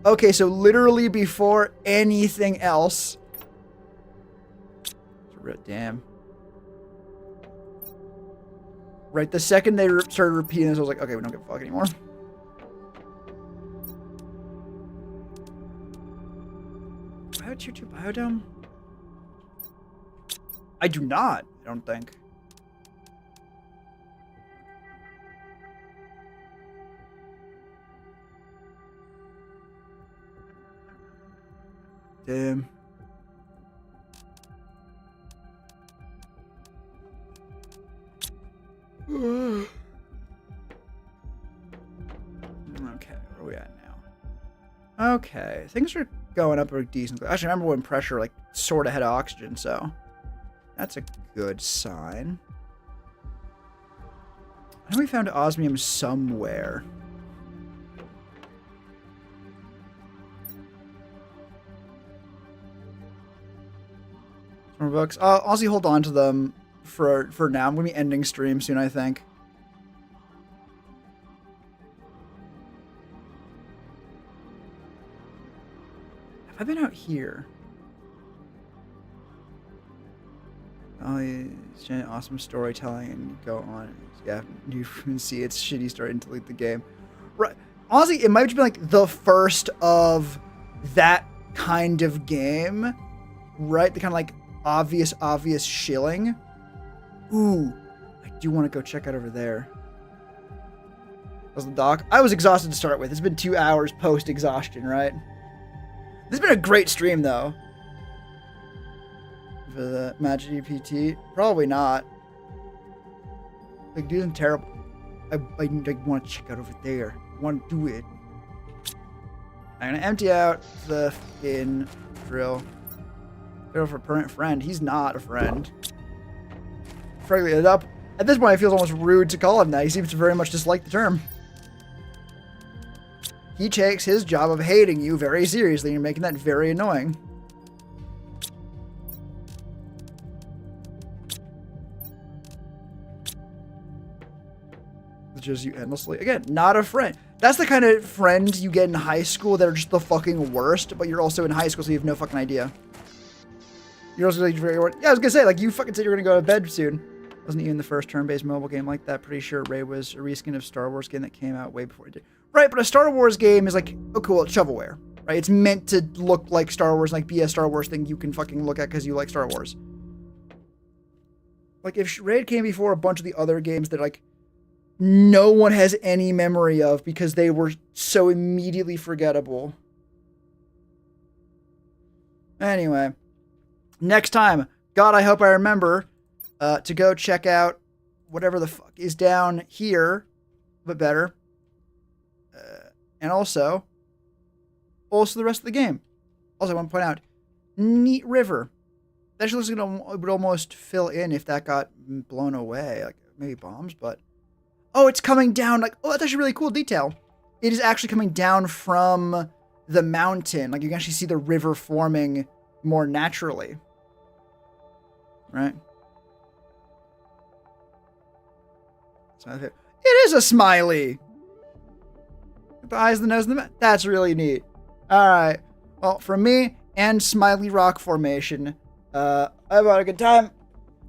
Okay, so literally before anything else. Damn. Right, the second they started repeating this, I was like, okay, we don't give a fuck anymore. Bio-2 Biodome? I do not, I don't think. Damn. Okay, where are we at now? Okay, things are going up a decent. Actually, I remember when pressure like sort of had oxygen, so that's a good sign. I know we found osmium somewhere. More books. I'll Aussie hold on to them for now. I'm gonna be ending stream soon, I think. Have I been out here? Oh, it's awesome storytelling and go on. Yeah, you can see it's shitty starting to lead the game. Right. Honestly, it might just be like the first of that kind of game, right? The kind of like obvious shilling. Ooh, I do want to go check out over there. Was the dock? I was exhausted to start with. It's been 2 hours post-exhaustion, right? This has been a great stream, though. For the Magic GPT? Probably not. Like, dude, I'm terrible. I want to check out over there. I want to do it. I'm going to empty out the fucking drill. Go for a permanent friend. He's not a friend. Frankly, at this point, it feels almost rude to call him that. He seems to very much dislike the term. He takes his job of hating you very seriously and making that very annoying. Just you endlessly. Again, not a friend. That's the kind of friend you get in high school that are just the fucking worst, but you're also in high school, so you have no fucking idea. You're also like, yeah, I was gonna say, like, you fucking said you're gonna go to bed soon. Wasn't even the first turn-based mobile game like that. Pretty sure Ray was a reskin of Star Wars game that came out way before it did. Right, but a Star Wars game is like, oh cool, it's shovelware. Right? It's meant to look like Star Wars, like be a Star Wars thing you can fucking look at because you like Star Wars. Like, if Raid came before a bunch of the other games that, like, no one has any memory of because they were so immediately forgettable. Anyway. Next time, God, I hope I remember to go check out whatever the fuck is down here, but better. And also the rest of the game. Also, I want to point out, neat river. That actually looks like it would almost fill in if that got blown away. Like, maybe bombs, but... Oh, it's coming down. Like, oh, that's actually a really cool detail. It is actually coming down from the mountain. Like, you can actually see the river forming more naturally. Right? It is a smiley. The eyes, the nose, and the mouth. That's really neat. Alright. Well, from me and Smiley Rock Formation, I had a good time.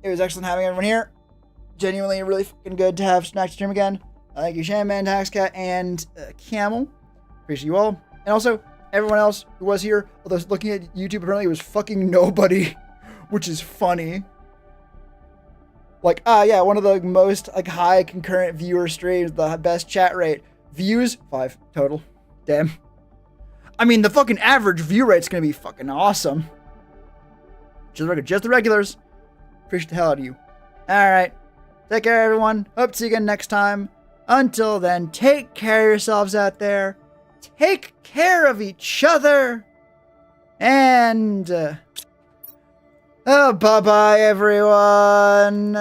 It was excellent having everyone here. Genuinely really fucking good to have Snack Stream again. Thank you, Shaman, Taxcat, and Camel. Appreciate you all. And also, everyone else who was here, although looking at YouTube, apparently it was fucking nobody, which is funny. Like, yeah, one of the most, like, high concurrent viewer streams, the best chat rate. Views, 5 total. Damn. I mean, the fucking average view rate's gonna be fucking awesome. Just the regulars. Appreciate the hell out of you. Alright. Take care, everyone. Hope to see you again next time. Until then, take care of yourselves out there. Take care of each other. And, bye-bye, everyone.